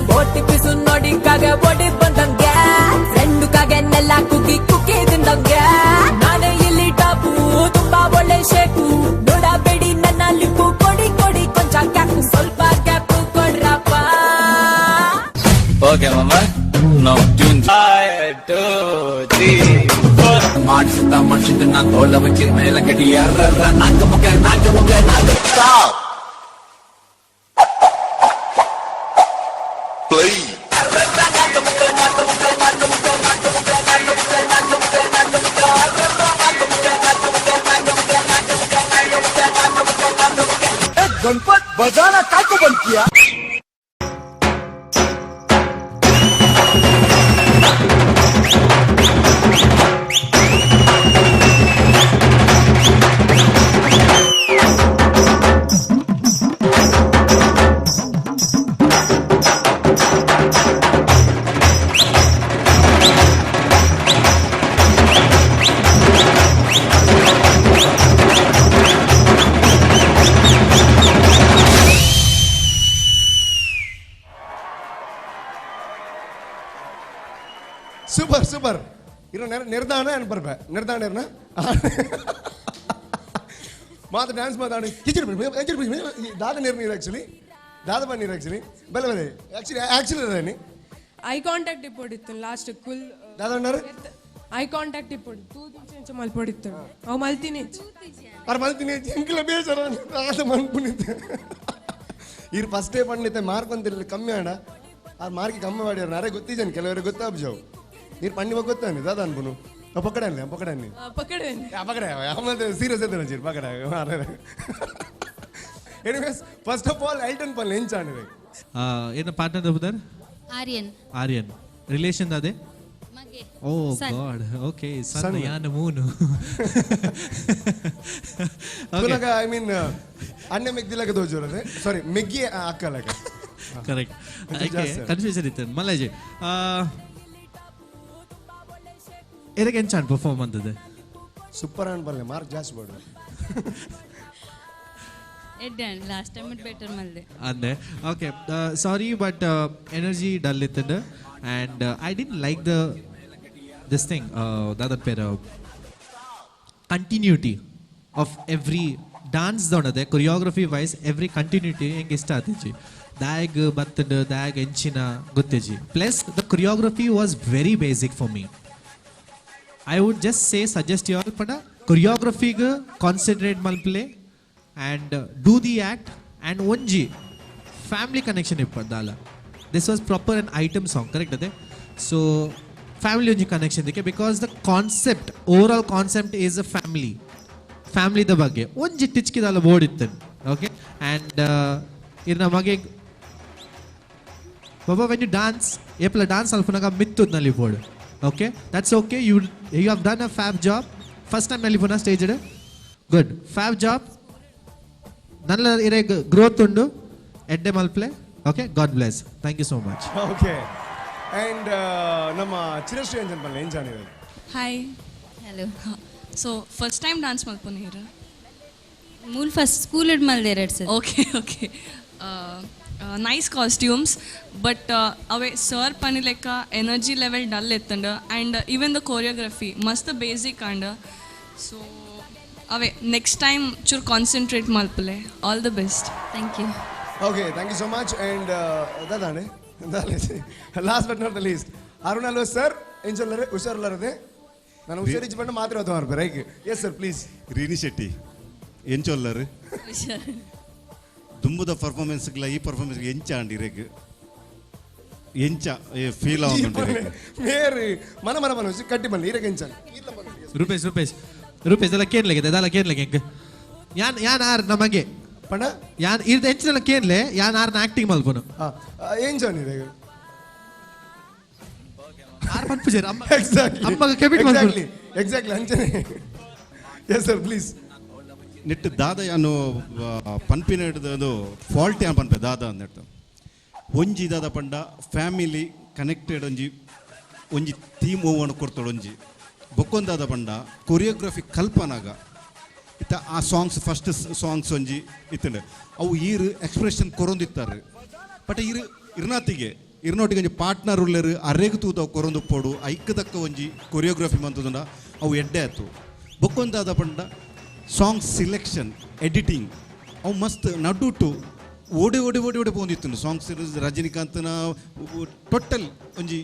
ಬೋಟಿ ಪಿಸು ನೋಡಿ ಕಾಗೆ ಓಡಿ ಬಂದಂಗೆ ಫ್ರೆಂಡ್ ಕಾಗೆ ನೆಲ್ಲ ಕುಕ್ಕಿ ಕುಕ್ಕಿ ತಿಂದಂಗೆ ನಾನೇ ಇಲ್ಲಿ ಟಾಪು ತುಂಬಾ ಒಳ್ಳೆ ಶೇಕು ನೋಡಬೇಡಿ ನನ್ನ ಲಿಪ್ಪು ಕೊಡಿ ಕೊಡಿ ಕೊಂಚ ಕ್ಯಾಪು ಸ್ವಲ್ಪ ಕ್ಯಾಪು ಕೊಡ್ರಪ್ಪ. ಓಕೆ ಮಾಮ ನಾವು ಟ್ಯೂನ್ 1 2 3 ಮಾಡಿಸುತ್ತಾ ಮನುಷ್ಯನ ನಾನು ತೋಳ ಬಚ್ಚಿದ ಮೇಲೆ ಕಟ್ಟಿಯಾರ ನಾಕ ಮುಖ ಸ್ಟಾಪ್ ಪ್ಲೇ गणपत बजाना काय को बंद किया ಸೂಪರ್ ಸೂಪರ್ ಇರೋ ನಿರ್ದಾಣ ಏನು ಬರ್ಬೇ ನಿರ್ದಾಣ ಇರ್ನ ಮಾತು ಡ್ಯಾನ್ಸ್ ಮಾತಾಡಿ ದಾದ ನೀರು ಆ್ಯಕ್ಚುಲಿ ದಾದ ಬಾ ನೀರು ಆ್ಯಕ್ಚುಲಿ ಬೆಲೆ ಬೆಲೆ ಆ್ಯಕ್ಚುಲಿ ಅದೇನಿ ಐ ಕಾಂಟ್ಯಾಕ್ಟ್ ಇಪ್ಪೊಡಿತ್ತು ಲಾಸ್ಟ್ ಕುಲ್ ದಾದ ಅಣ್ಣಾರು ಐ ಕಾಂಟ್ಯಾಕ್ಟ್ ಇಪ್ಪೊಡಿ ತೂದಿಂಚ ಮಲ್ಪೊಡಿತ್ತು ಅವು ಮಲ್ತೀನಿ ಅವ್ರು ಮಲ್ತೀನಿ ಎಂಕಿಲ ಬೇಜಾರ ದಾದ ಮಲ್ಪುನಿದ್ದೆ ಇವ್ರು ಫಸ್ಟೇ ಪಂಡಿತ್ತೆ ಮಾರ್ಕ್ ಅಂತಿರಲಿ ಕಮ್ಮಿ ಆಡ ಅವ್ರು ಮಾರ್ಕ್ ಕಮ್ಮಿ ಮಾಡ್ಯಾರ ನಾರೇ ಗೊತ್ತಿದ್ದಾನೆ ಕೆಲವರಿಗೆ ಗೊತ್ತಾಬ್ಜಾವು ನೀರು ಪಂಡಿ ಬಗ್ಗೆ ಗೊತ್ತಾನೆ ದಾದ ಅನ್ಪುನು ಪಕಡನ್ನಿ ಪಕಡನ್ನಿ ಪಕಡ ಆಮೇಲೆ ಸೀರಿಯಸ್ ಇದ್ದಾನೆ ಚೀರ್ ಪಕಡ anyways first of all Elton ಪಲ್ ಎಂಚಾಣಿವೆ ಏನು ಪಾರ್ಟ್ನರ್ ಬದರ್ ಆರ್ಯನ್ ಆರ್ಯನ್ ರಿಲೇಷನ್ ಅದೇ ಓ ಗಾಡ್ ಓಕೆ ಸನ್ ಯಾನ ಮೂನು ತುನಗ ಐ ಮೀನ್ ಅಣ್ಣ ಮೆಗ್ದಿಲಕ ದೋಜೋರದೆ ಸಾರಿ ಮೆಗ್ಗಿ ಅಕ್ಕಲಕ ಕರೆಕ್ಟ್ ಕನ್ಫ್ಯೂಷನ್ ಇತ್ತು ಮಲ್ಲಾಜಿ ಎದಕ್ಕೆ ಎಂಚಾನ್ ಪರ್ಫಾರ್ಮ್ ಅಂತದೆ ಸೂಪರ್ ಆನ್ ಬರಲಿ ಮಾರ್ಕ್ ಜಾಸ್ತಿ ಬೇಡ ಲಾಸ್ಟ್ ಟೈಮ್ ಇಟ್ ಬೆಟರ್ ಮಲ್ದೆ ಅಂದೆ okay sorry but energy dull ಇತ್ತಂದು and I didn't like this thing ದಾದ ಪೇರ ಕಂಟಿನ್ಯೂಟಿ ಆಫ್ ಎವ್ರಿ ಡಾನ್ಸ್ ದೊಡದೆ ಕೊರಿಯೋಗ್ರಫಿ ವೈಸ್ ಎವ್ರಿ ಕಂಟಿನ್ಯೂಟಿ ಹೆಂಗೆ ಇಷ್ಟ ಆತಿಜಿ ದಾಗ್ ಬತ್ತಂಡು ದಾಗ್ ಎಂಚಿನ ಗೊತ್ತಿಜಿ plus the choreography was very basic for me I would just say suggest you all pada choreography ge concentrate malple and do the act and onji family connection ippadala. This was proper an item song, correct ade? So family onji connection dike because the concept overall concept is a family the ಬಗ್ಗೆ onji ಟಚ್ ಕಿದಲ್ಲ ಬೋರ್ಡ್ ಇತ್ತು okay and irna ಮಗೆ baba when you dance epla dance alfunaga mittu nalli board okay that's okay you have done a fab job first time nalipuna stage ide good fab job nalla ire growth undu edde malple okay god bless thank you so much okay and nama chirashri anjan palle enjanive hi hello so first time dance malpone here ಮೂಲ್ ಫಸ್ಟ್ ಸ್ಕೂಲ್ ಇಡ್ ಮಲ್ದೆ ಎರಡು sir okay nice costumes but away sir pani like energy level dull ittanda and even the choreography must the basic and so away next time chur concentrate malpale all the best thank you so much and dadane last but not the least arunallo sir enjollare usharlarade nanu usharichi bandu maatra adhu marbe right yes sir please rini shetty enchollare ತುಂಬದ ಪರ್ಫಾರ್ಮೆನ್ಸ್ಗಳ ಈ ಪರ್ಫಾರ್ಮೆನ್ಸ್ ಎಂಚ ಅಂಡಿರೆಗ್ ಎಂಚ ಫೀಲ್ ಆಗುಂಡು ಮೇರಿ ಮನ ಮನ ಮನ ಕಟ್ಟಿ ಬನ್ನಿ ಇರಗೆ ಎಂಚ ರೂಪೇಶ್ ಎಲ್ಲ ಕೇನ್ಲೆಗೆ ಅದಲ್ಲ ಕೇನ್ಲೆಗೆ ಯಾನ್ ಆರ್ ನಮಗೆ ಪಣ ಯಾನ್ ಇರ್ದ ಎಂಚಿನ ಕೇನ್ಲೆ ಯಾನ್ ಆರ್ನ ಆಕ್ಟಿಂಗ್ ಮಲ್ಪನು ಎಂಚ ಅಂಡಿರೆಗ್ ಆರ್ ಪನ್ಪುಜರ್ ಅಮ್ಮ ಎಕ್ಸಾಕ್ಟ್ಲಿ ಅಮ್ಮ ಕೆಬಿಟ್ ಮಲ್ಪನು ಎಕ್ಸಾಕ್ಟ್ಲಿ ಅಂಚನೆ ಎಸ್ ಸರ್ ಪ್ಲೀಸ್ ನೆಟ್ಟು ದಾದ ಯಾನು ಪನ್ಪಿನ ಹಿಡಿದು ಫಾಲ್ಟ್ ಯಾನು ಪನ್ಪೆ ದಾದ ಅಂದಿಟ್ಟು ಒಂಜಿ ದಾದ ಪಂಡ ಫ್ಯಾಮಿಲಿ ಕನೆಕ್ಟೆಡ್ ಒಂಜಿ ಥೀಮ್ ಓವಣ ಕೊಡ್ತಾಳೆ ಒಂಜಿ ಬೊಕ್ಕೊಂದಾದ ಪಂಡ ಕೊರಿಯೋಗ್ರಫಿ ಕಲ್ಪನಾಗ ಇತ್ತ ಆ ಸಾಂಗ್ಸ್ ಫಸ್ಟ್ ಸಾಂಗ್ಸ್ ಒಂಜಿ ಇತ್ತಂಡು ಅವು ಈರು ಎಕ್ಸ್ಪ್ರೆಷನ್ ಕೊರೊಂದಿತ್ತಾರೆ ಬಟ್ ಇರ್ನಾತಿಗೆ ಇರ್ನೊಟ್ಟಿಗೆ ಒಂಜಿ ಪಾರ್ಟ್ನರ್ ಉಳ್ಳೇರು ಅರೆಗ್ ತೂತ ಕೊರೊಂದು ಪೋಡು ಐಕ್ಕದಕ್ಕ ಒಂಜಿ ಕೊರಿಯೋಗ್ರಫಿ ಮಂತುಂಡ ಅವು ಎಡ್ಡೆ ಆಯ್ತು ಬೊಕ್ಕೊಂದಾದ ಪಂಡ ಸಾಂಗ್ ಸಿಲೆಕ್ಷನ್ ಎಡಿಟಿಂಗ್ ಅವು ಮಸ್ತ್ ನಡುಟು ಓಡಿ ಓಡಿ ಓಡಿ ಓಡಿ ಪೋಂದಿತ್ತು ಸಾಂಗ್ಸ್ ರಜನಿಕಾಂತ್ನ ಟೋಟಲ್ ಒಂಜಿ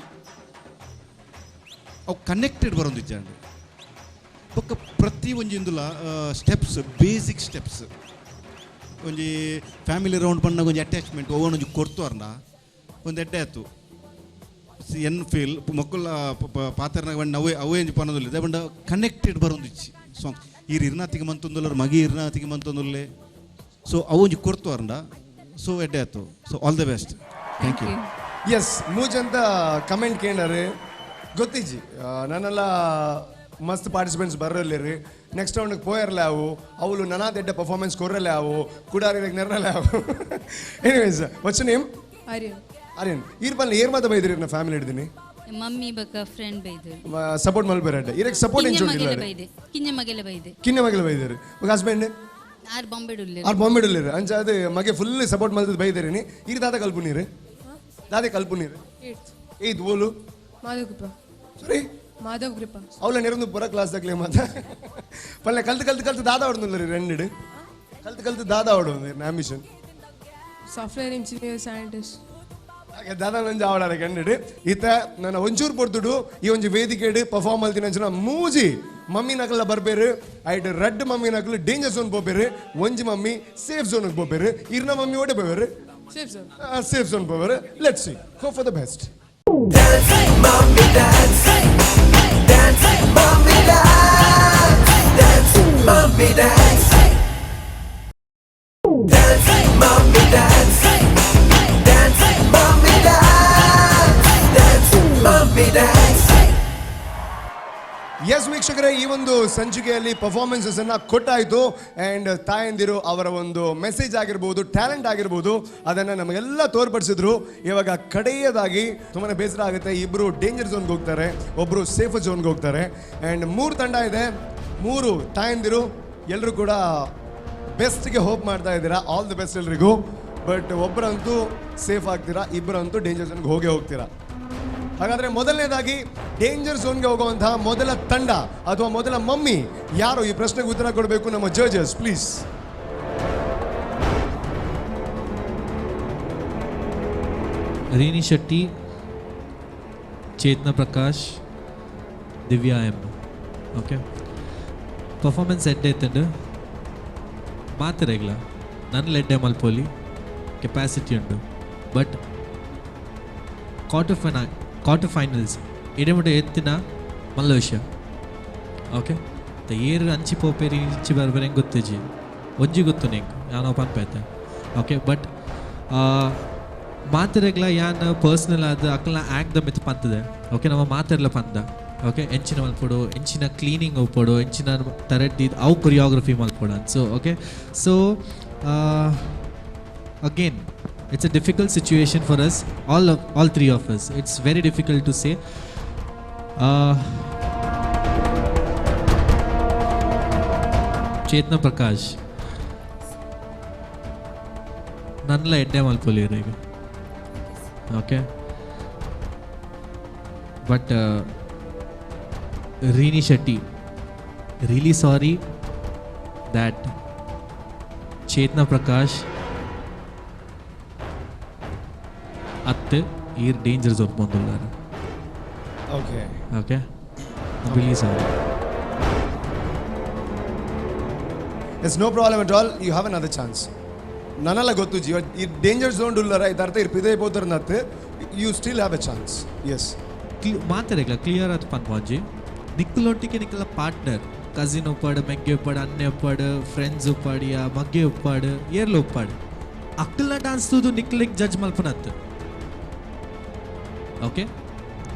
ಅವು ಕನೆಕ್ಟೆಡ್ ಬರೋಂದಿಜ್ಜಾಂಡು ಬೊಕ್ಕ ಪ್ರತಿ ಒಂಜಿಂದುಲ ಸ್ಟೆಪ್ಸ್ ಬೇಸಿಕ್ ಸ್ಟೆಪ್ಸ್ ಒಂಜಿ ಫ್ಯಾಮಿಲಿ ರೌಂಡ್ ಪಂಡ ಒಂಜಿ ಅಟ್ಯಾಚ್ಮೆಂಟ್ ಓವನ್ ಒಂಜಿ ಕೊಡ್ತು ಅರ್ನ ಒಂದು ಎಡ್ಡೆ ಆಯ್ತು ಎನ್ ಫೀಲ್ ಮಕ್ಕಳ ಪಾತ್ರನಾಗ ಬಂದು ಅವೇ ಒಂಜಿ ಪನ್ನೋದಿಲ್ಲ ಬಂಡ ಕನೆಕ್ಟೆಡ್ ಬರೋಂದಿಚ್ಚಿ ಸಾಂಗ್ ಇರ್ನಾತಿಗೆ ಮಂತೊಂದುಲ್ಲ ಮಗಿ ಇರ್ನಾತಿಗೆ ಮಂತೊಂದುಲ್ಲೆ ಸೊ ಅವು ಒಂಜಿ ಕೊಡ್ತು ಅರ್ನ ಸೊ ಎಡ್ಡೆ ಆಯ್ತು so all the best thank you yes ಮೂಜಂತ ಕಮೆಂಟ್ ಕೇಳಾರೆ ಗೊತ್ತಿಜ್ಜಿ ನನ್ನೆಲ್ಲ ಮಸ್ತ್ ಪಾರ್ಟಿಸಿಪೆಂಟ್ಸ್ ಬರಲಿರಿ ನೆಕ್ಸ್ಟ್ ರೌಂಡ್ಗೆ ಪೋಯರ್ಲೆ ಅವು ಅವಳು ನನಾದೆಡ್ಡ ಪರ್ಫಾರ್ಮೆನ್ಸ್ ಕೊರ್ರಲೆ ಅವು ಕುಡಾರಿಗೆ ನೆರ್ರಲೆ ಅವು ಎನಿವೇಸ್ ವಾಟ್ಸ್ ನೇಮ್ ಆರ್ಯನ್ ಈರ್ ಬಲ್ಲ ಏರ್ ಮಾತ ಬೈದಿರಿ ನನ್ನ ಫ್ಯಾಮಿಲಿ ಹಿಡ್ದೀನಿ ಮಮ್ಮಿ ಬಕ್ಕ ಫ್ರೆಂಡ್ ಬೈದು ಸಪೋರ್ಟ್ ಮಲ್ಬೇರಡ್ಡ ಇರಕ್ಕೆ ಸಪೋರ್ಟ್ ಏನು ಚೋಟಿಲ್ಲ ಕಿನ್ನೆ ಮಗೆಲೆ ಬೈದೆ ಕಿನ್ನೆ ಮಗಲ ಬೈದಿರಿ ಹಸ್ಬೆಂಡ್ ಆರ್ ಬಾಂಬೆಡುಲ್ಲೆ ಆರ್ ಬಾಂಬೆಡುಲ್ಲೇರು ಅಂಚ ಅದು ಮಗೆ ಫುಲ್ ಸಪೋರ್ಟ್ ಮಲ್ತದ ಬೈದಿರಿ ಇರ್ ದಾದ ಕಲ್ಪು ನೀರು ದಾದೆ ಕಲ್ಪು ನೀರು ಏಯ್ತು ಓಲು ಮಾಧವಗುಪ್ಪ ಸರಿ ಮಾಧವಗುಪ್ಪ ಅವಳ ನೆರೊಂದು ಪುರ ಕ್ಲಾಸ್ದಾಗಲೇ ಮಾತ ಪಲ್ಲೆ ಕಲ್ತು ದಾದ ಹೊಡ್ದಿಲ್ಲ ರೀ ರೆಂಡು ಕಲ್ತು ದಾದ ಹೊಡು ಆಂಬಿಷನ್ ಸಾಫ್ಟ್ವೇರ್ ಇಂಜಿನಿಯರ್ ಸೈಂಟಿಸ್ಟ್ ಹಾಗೆ ದಾದ ನಂಜಿ ಆವಡಾರೆ ಕಂಡಿಡು ಈತ ನನ್ನ ಒಂಚೂರು ಪೊರ್ತುಡು ಈ ಒಂಜಿ ವೇದಿಕೆಡು ಪರ್ಫಾರ್ಮ್ ಮಲ್ತೀನಿ ಅಂಚನ ಮೂಜಿ ಮಮ್ಮಿ ನಕಲ ಬರ್ಬೇರು ಐಟ್ ರೆಡ್ ಮಮ್ಮಿ ನಕಲು ಡೇಂಜರ್ ಝೋನ್ ಪೋಪೇರು ಒಂಜಿ ಮಮ್ಮಿ ಸೇಫ್ ಝೋನ್ಗೆ ಪೋಪೇರು ಇರ್ನ ಮಮ್ಮಿ ಓಡೆ ಪೋವೇರು ಸೇಫ್ ಝೋನ್ ಪೋವೇರು let's see hope for the best yes ವೀಕ್ಷಕರೇ, ಈ ಒಂದು ಸಂಚಿಕೆಯಲ್ಲಿ ಪರ್ಫಾರ್ಮೆನ್ಸಸ್ ಅನ್ನ ಕೊಟ್ಟಾಯ್ತು ಅಂಡ್ ತಾಯಂದಿರು ಅವರ ಒಂದು ಮೆಸೇಜ್ ಆಗಿರ್ಬೋದು, ಟ್ಯಾಲೆಂಟ್ ಆಗಿರ್ಬೋದು, ಅದನ್ನ ನಮಗೆಲ್ಲ ತೋರ್ಪಡಿಸಿದ್ರು. ಇವಾಗ ಕಡೆಯದಾಗಿ ತುಂಬಾ ಬೇಸರ ಆಗುತ್ತೆ, ಇಬ್ರು ಡೇಂಜರ್ ಝೋನ್ಗೆ ಹೋಗ್ತಾರೆ, ಒಬ್ರು ಸೇಫ್ ಝೋನ್ಗೆ ಹೋಗ್ತಾರೆ ಅಂಡ್ 3 ತಂಡ ಇದೆ, 3 ತಾಯಂದಿರು ಎಲ್ಲರೂ ಕೂಡ ಬೆಸ್ಟ್ಗೆ ಹೋಪ್ ಮಾಡ್ತಾ ಇದ್ದೀರಾ. ಆಲ್ ದಿ ಬೆಸ್ಟ್ ಎಲ್ರಿಗೂ. ಬಟ್ ಒಬ್ಬರಂತೂ ಸೇಫ್ ಆಗ್ತೀರಾ, ಇಬ್ಬರಂತೂ ಡೇಂಜರ್ ಝೋನ್ಗೆ ಹೋಗ್ತೀರಾ. ಹಾಗಾದ್ರೆ ಮೊದಲನೇದಾಗಿ ಡೇಂಜರ್ ಝೋನ್ಗೆ ಹೋಗುವಂತಹ ಮೊದಲ ತಂಡ ಅಥವಾ ಮೊದಲ ಮಮ್ಮಿ ಯಾರು, ಈ ಪ್ರಶ್ನೆಗೆ ಉತ್ತರ ಕೊಡಬೇಕು ನಮ್ಮ judges please. Rini Shetty, Chetana Prakash, Divya M. Okay, performance ಎಡ್ಡೆ ಎತ್ತಂಡು ಮಾತಿರಗಿಲ್ಲ, ನನ್ನ ಎಡ್ಡೆ ಮಲ್ಪೋಲಿ ಕೆಪಾಸಿಟಿ ಉಂಟು. ಬಟ್ ಕ್ವಾರ್ಟರ್ ಫೈನಲ್ಸ್ ಇಡಮುಟ ಎತ್ತಿನ ಮಲ್ಲ ವಿಷಯ. ಓಕೆ, ಏರು ಅಂಚಿ ಪೋಪೇರಿ ಇಂಚಿ ಬರ್ಬರ ಹೆಂಗೆ ಗೊತ್ತಜ್ಜಿ ಒಂಜಿ ಗೊತ್ತು ನಿಂಗೆ ಯಾನೋ ಪನ್ಪೈತೆ. ಓಕೆ, ಬಟ್ ಮಾತಿರಗ್ಲ ಯಾನ್ ಪರ್ಸ್ನಲ್ ಆದ ಅಕ್ಕಲ್ನ ಆ್ಯಕ್ಟ್ ದ ಮಿತ್ ಪಂತದೆ. ಓಕೆ, ನಮ್ಮ ಮಾತಿರಲ್ಲ ಪಂದ. ಓಕೆ, ಎಂಚಿನ ಮಲ್ಪಡು, ಎಂಚಿನ ಕ್ಲೀನಿಂಗ್ ಉಪ್ಪಡು, ಎಂಚಿನ ತರಡ್ಡಿ ಅವು ಕೊರಿಯೋಗ್ರಫಿ ಮಲ್ಪಡು ಅಂತ. So okay, so again it's a difficult situation for us, all three of us. It's very difficult to say. Chetana Prakash ನನ್ಲ ಎಡ್ಡೆ ಮಲ್ಪೊಲಿರು ಈಗ. Okay, but Rini Shetty, really sorry that Chetana Prakash ಅತ್ತೆ ಈ ಡೇಂಜರ್ ಝೋನ್ ಬಂದುಲ್ಲಾರ. Okay okay, really sorry. It's no problem at all. You have another chance. ನನ್ನಲ್ಲ ಗೊತ್ತು ಜೀವ ಈ ಡೇಂಜರ್ ಝೋನ್ ಉಳ್ಳಾರ ಇದರ್ಥ ಇರ್ಪಿದೆ ಬೋತರ್ನತ್ತೆ you still have a chance. Yes, ಮಾತಾಡಲ್ಲ ಕ್ಲಿಯರ್ ಆದ ಪನ್ವಾಜಿ ನಿಕ್ಕಲೊಟ್ಟಿಗೆ ನಿಕ್ಕಲ ಪಾರ್ಟ್ನರ್ ಕಸಿನ್ ಉಪ್ಪಾಡು, ಮೆಗ್ಗೆ ಉಪ್ಪಾಡು, ಅನ್ನೆ ಉಪ್ಪಾಡು, ಫ್ರೆಂಡ್ಸ್ ಉಪ್ಪಾಡಿಯ ಮಗ್ಗೆ ಉಪ್ಪಾಡು, ಏರ್ಲ ಉಪ್ಪಾಡು ಅಕ್ಕಲ್ನ ಡಾನ್ಸ್ ತೂದು ನಿಕ್ಕಲಿಗೆ ಜಡ್ಜ್ ಮಲ್ಪನತ್ತು. Okay,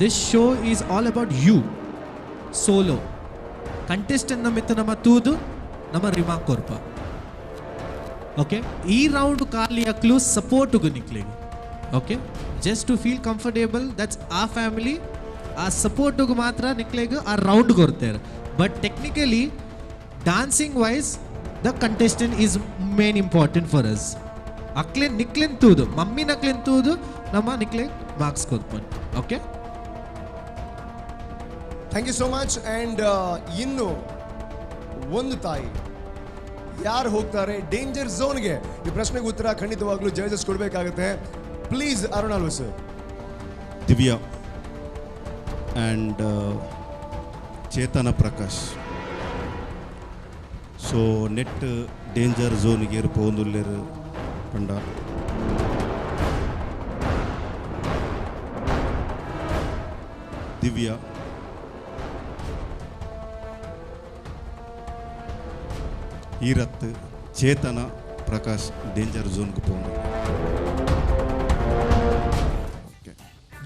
this show is all about you solo contestant ಮಿತ್ತ ನಮ್ಮ ತೂದು ನಮ್ಮ ರಿಮಾರ್ಕ್ ಕೊರ್ಪ. ಓಕೆ, ಈ ರೌಂಡ್ ಕಾರ್ಲಿ ಅಕ್ಲು ಸಪೋರ್ಟ್ಗು ನಿಕ್ಲಿಗೆ. Okay, just to feel comfortable, that's a family. ಆ ಸಪೋರ್ಟ್ಗೆ ಮಾತ್ರ ನಿಕ್ಲಿಗೆ ಆ ರೌಂಡ್ ಕೊಡ್ತಾರೆ. But technically dancing wise the contestant is main important for us. ಅಕ್ಲೆ ನಿಕ್ಲೆನ್ ತೂದು ಮಮ್ಮಿ ನಕ್ಲೆನ್ ತೂದು ನಮ್ಮ ನಿಕ್ಲೆ ಮಾರ್ಕ್ಸ್ ಕೊಡ್ಕೊಂಡು. Okay, thank you so much. And ಇನ್ನು ಒಂದು ತಾಯಿ ಯಾರು ಹೋಗ್ತಾರೆ ಡೇಂಜರ್ ಝೋನ್ಗೆ? ಈ ಪ್ರಶ್ನೆಗೆ ಉತ್ತರ ಖಂಡಿತವಾಗ್ಲೂ ಜಡ್ಜಸ್ ಕೊಡಬೇಕಾಗುತ್ತೆ. ಪ್ಲೀಸ್ ಅರುಣಾಲ್ವ sir. Divya and Chetana Prakash. So ನೆಟ್ ಡೇಂಜರ್ ಝೋನ್ಗೆ ಪೋಂದುಲ್ಲೇರು ಪಂಡ ದಿವ್ಯಾ, ಈರತ್, ಚೇತನ ಪ್ರಕಾಶ್ ಡೇಂಜರ್ ಝೋನ್ಗೆ ಪೋಂದು.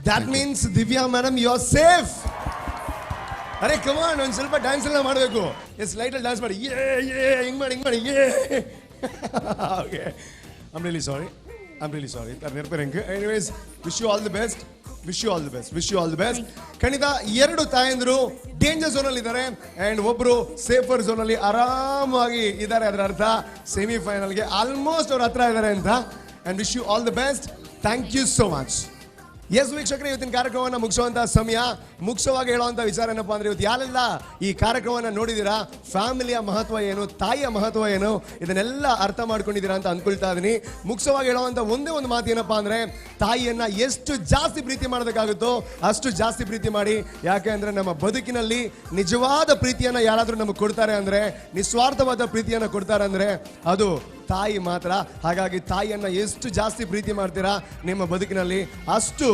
That means Divya madam you are safe. ಅರೆ ಕಮಾನ್, ಒಂದು ಸ್ವಲ್ಪ ಡ್ಯಾನ್ಸ್ ಎಲ್ಲ ಮಾಡಬೇಕು. ಎಸ್, ಲೈಟಲ್ಲಿ ಡ್ಯಾನ್ಸ್ ಮಾಡಿ. ಹಿಂಗೆ ಮಾಡಿ ಓಕೆ, ಐಮ್ ರಿಯಲಿ ಸಾರಿ ನೆನಪಿರಂಗೆ. Anyways, wish you all the best. ಖಂಡಿತ ಎರಡು ತಾಯಂದ್ರು ಡೇಂಜರ್ ಝೋನಲ್ಲಿ ಇದ್ದಾರೆ ಆ್ಯಂಡ್ ಒಬ್ರು ಸೇಫರ್ ಝೋನಲ್ಲಿ ಆರಾಮಾಗಿ ಇದ್ದಾರೆ. ಅದರ ಅರ್ಥ ಸೆಮಿಫೈನಲ್ಗೆ ಆಲ್ಮೋಸ್ಟ್ ಅವ್ರ ಹತ್ರ ಇದ್ದಾರೆ ಅಂತ. And wish you all the best. Thank you so much. Yes ವೀಕ್ಷಕರೇ, ಇವತ್ತಿನ ಕಾರ್ಯಕ್ರಮವನ್ನು ಮುಗಿಸುವಂಥ ಸಮಯ. ಮುಖ್ಯವಾಗಿ ಹೇಳುವಂಥ ವಿಚಾರ ಏನಪ್ಪ ಅಂದರೆ, ಇವತ್ತು ಯಾರೆಲ್ಲ ಈ ಕಾರ್ಯಕ್ರಮವನ್ನು ನೋಡಿದ್ದೀರಾ, ಫ್ಯಾಮಿಲಿಯ ಮಹತ್ವ ಏನು, ತಾಯಿಯ ಮಹತ್ವ ಏನು, ಇದನ್ನೆಲ್ಲ ಅರ್ಥ ಮಾಡ್ಕೊಂಡಿದ್ದೀರಾ ಅಂತ ಅಂದ್ಕೊಳ್ತಾ ಇದ್ದೀನಿ. ಮುಖ್ಯವಾಗಿ ಹೇಳುವಂಥ ಒಂದೇ ಒಂದು ಮಾತು ಏನಪ್ಪ ಅಂದರೆ, ತಾಯಿಯನ್ನು ಎಷ್ಟು ಜಾಸ್ತಿ ಪ್ರೀತಿ ಮಾಡೋದಕ್ಕಾಗುತ್ತೋ ಅಷ್ಟು ಜಾಸ್ತಿ ಪ್ರೀತಿ ಮಾಡಿ. ಯಾಕೆ ಅಂದರೆ ನಮ್ಮ ಬದುಕಿನಲ್ಲಿ ನಿಜವಾದ ಪ್ರೀತಿಯನ್ನು ಯಾರಾದರೂ ನಮಗೆ ಕೊಡ್ತಾರೆ ಅಂದರೆ, ನಿಸ್ವಾರ್ಥವಾದ ಪ್ರೀತಿಯನ್ನು ಕೊಡ್ತಾರೆ ಅಂದರೆ ಅದು ತಾಯಿ ಮಾತ್ರ. ಹಾಗಾಗಿ ತಾಯಿಯನ್ನು ಎಷ್ಟು ಜಾಸ್ತಿ ಪ್ರೀತಿ ಮಾಡ್ತೀರಾ ನಿಮ್ಮ ಬದುಕಿನಲ್ಲಿ ಅಷ್ಟು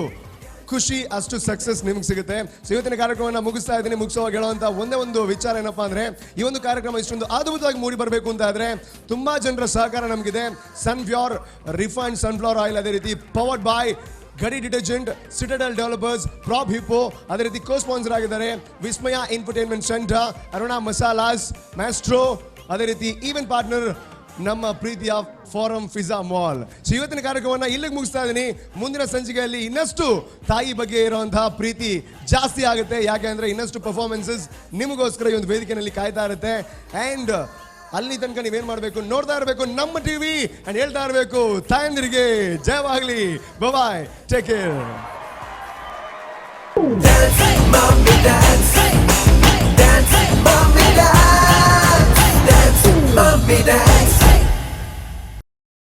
ಖುಷಿ, ಅಷ್ಟು ಸಕ್ಸಸ್ ನಿಮ್ಗೆ ಸಿಗುತ್ತೆ. ಸೊ ಇವತ್ತಿನ ಕಾರ್ಯಕ್ರಮವನ್ನು ಮುಗಿಸ್ತಾ ಇದ್ದೀನಿ. ಮುಗಿಸುವಾಗ ಹೇಳುವಂಥ ಒಂದೇ ಒಂದು ವಿಚಾರ ಏನಪ್ಪ ಅಂದರೆ, ಈ ಒಂದು ಕಾರ್ಯಕ್ರಮ ಇಷ್ಟೊಂದು ಅದ್ಭುತವಾಗಿ ಮೂಡಿ ಬರಬೇಕು ಅಂತ ಆದರೆ ತುಂಬ ಜನರ ಸಹಕಾರ ನಮಗಿದೆ. ಸನ್ಫ್ಲವರ್ ರಿಫೈನ್ಡ್ ಸನ್ಫ್ಲವರ್ ಆಯಿಲ್, ಅದೇ ರೀತಿ powered by Gadi detergent, Citadel developers, PropHippo, ಅದೇ ರೀತಿ ಕೋ ಸ್ಪಾನ್ಸರ್ ಆಗಿದ್ದಾರೆ Vismaya infotainment centre, Aruna Masalas, Maestro, ಅದೇ ರೀತಿ ಈವೆಂಟ್ ಪಾರ್ಟ್ನರ್ ನಮ್ಮ ಪ್ರೀತಿಯ ಫಾರಂ ಪಿಜ್ಜಾ ಮಾಲ್. ಸೊ ಇವತ್ತಿನ ಕಾರ್ಯಕ್ರಮವನ್ನು ಇಲ್ಲಿಗೆ ಮುಗಿಸ್ತಾ ಇದ್ದೀನಿ. ಮುಂದಿನ ಸಂಚಿಕೆಯಲ್ಲಿ ಇನ್ನಷ್ಟು ತಾಯಿ ಬಗ್ಗೆ ಇರುವಂತಹ ಪ್ರೀತಿ ಜಾಸ್ತಿ ಆಗುತ್ತೆ. ಯಾಕೆ ಅಂದರೆ ಇನ್ನಷ್ಟು ಪರ್ಫಾರ್ಮೆನ್ಸಸ್ ನಿಮಗೋಸ್ಕರ ಈ ಒಂದು ವೇದಿಕೆಯಲ್ಲಿ ಕಾಯ್ತಾ ಇರುತ್ತೆ. ಆ್ಯಂಡ್ ಅಲ್ಲಿ ತನಕ ನೀವೇನು ಮಾಡಬೇಕು, ನೋಡ್ತಾ ಇರಬೇಕು ನಮ್ಮ ಟಿವಿ ಆ್ಯಂಡ್ ಹೇಳ್ತಾ ಇರಬೇಕು ತಾಯಂದಿರಿಗೆ ಜಯವಾಗಲಿ. ಬಾಯ್, ಟೇಕ್ ಕೇರ್.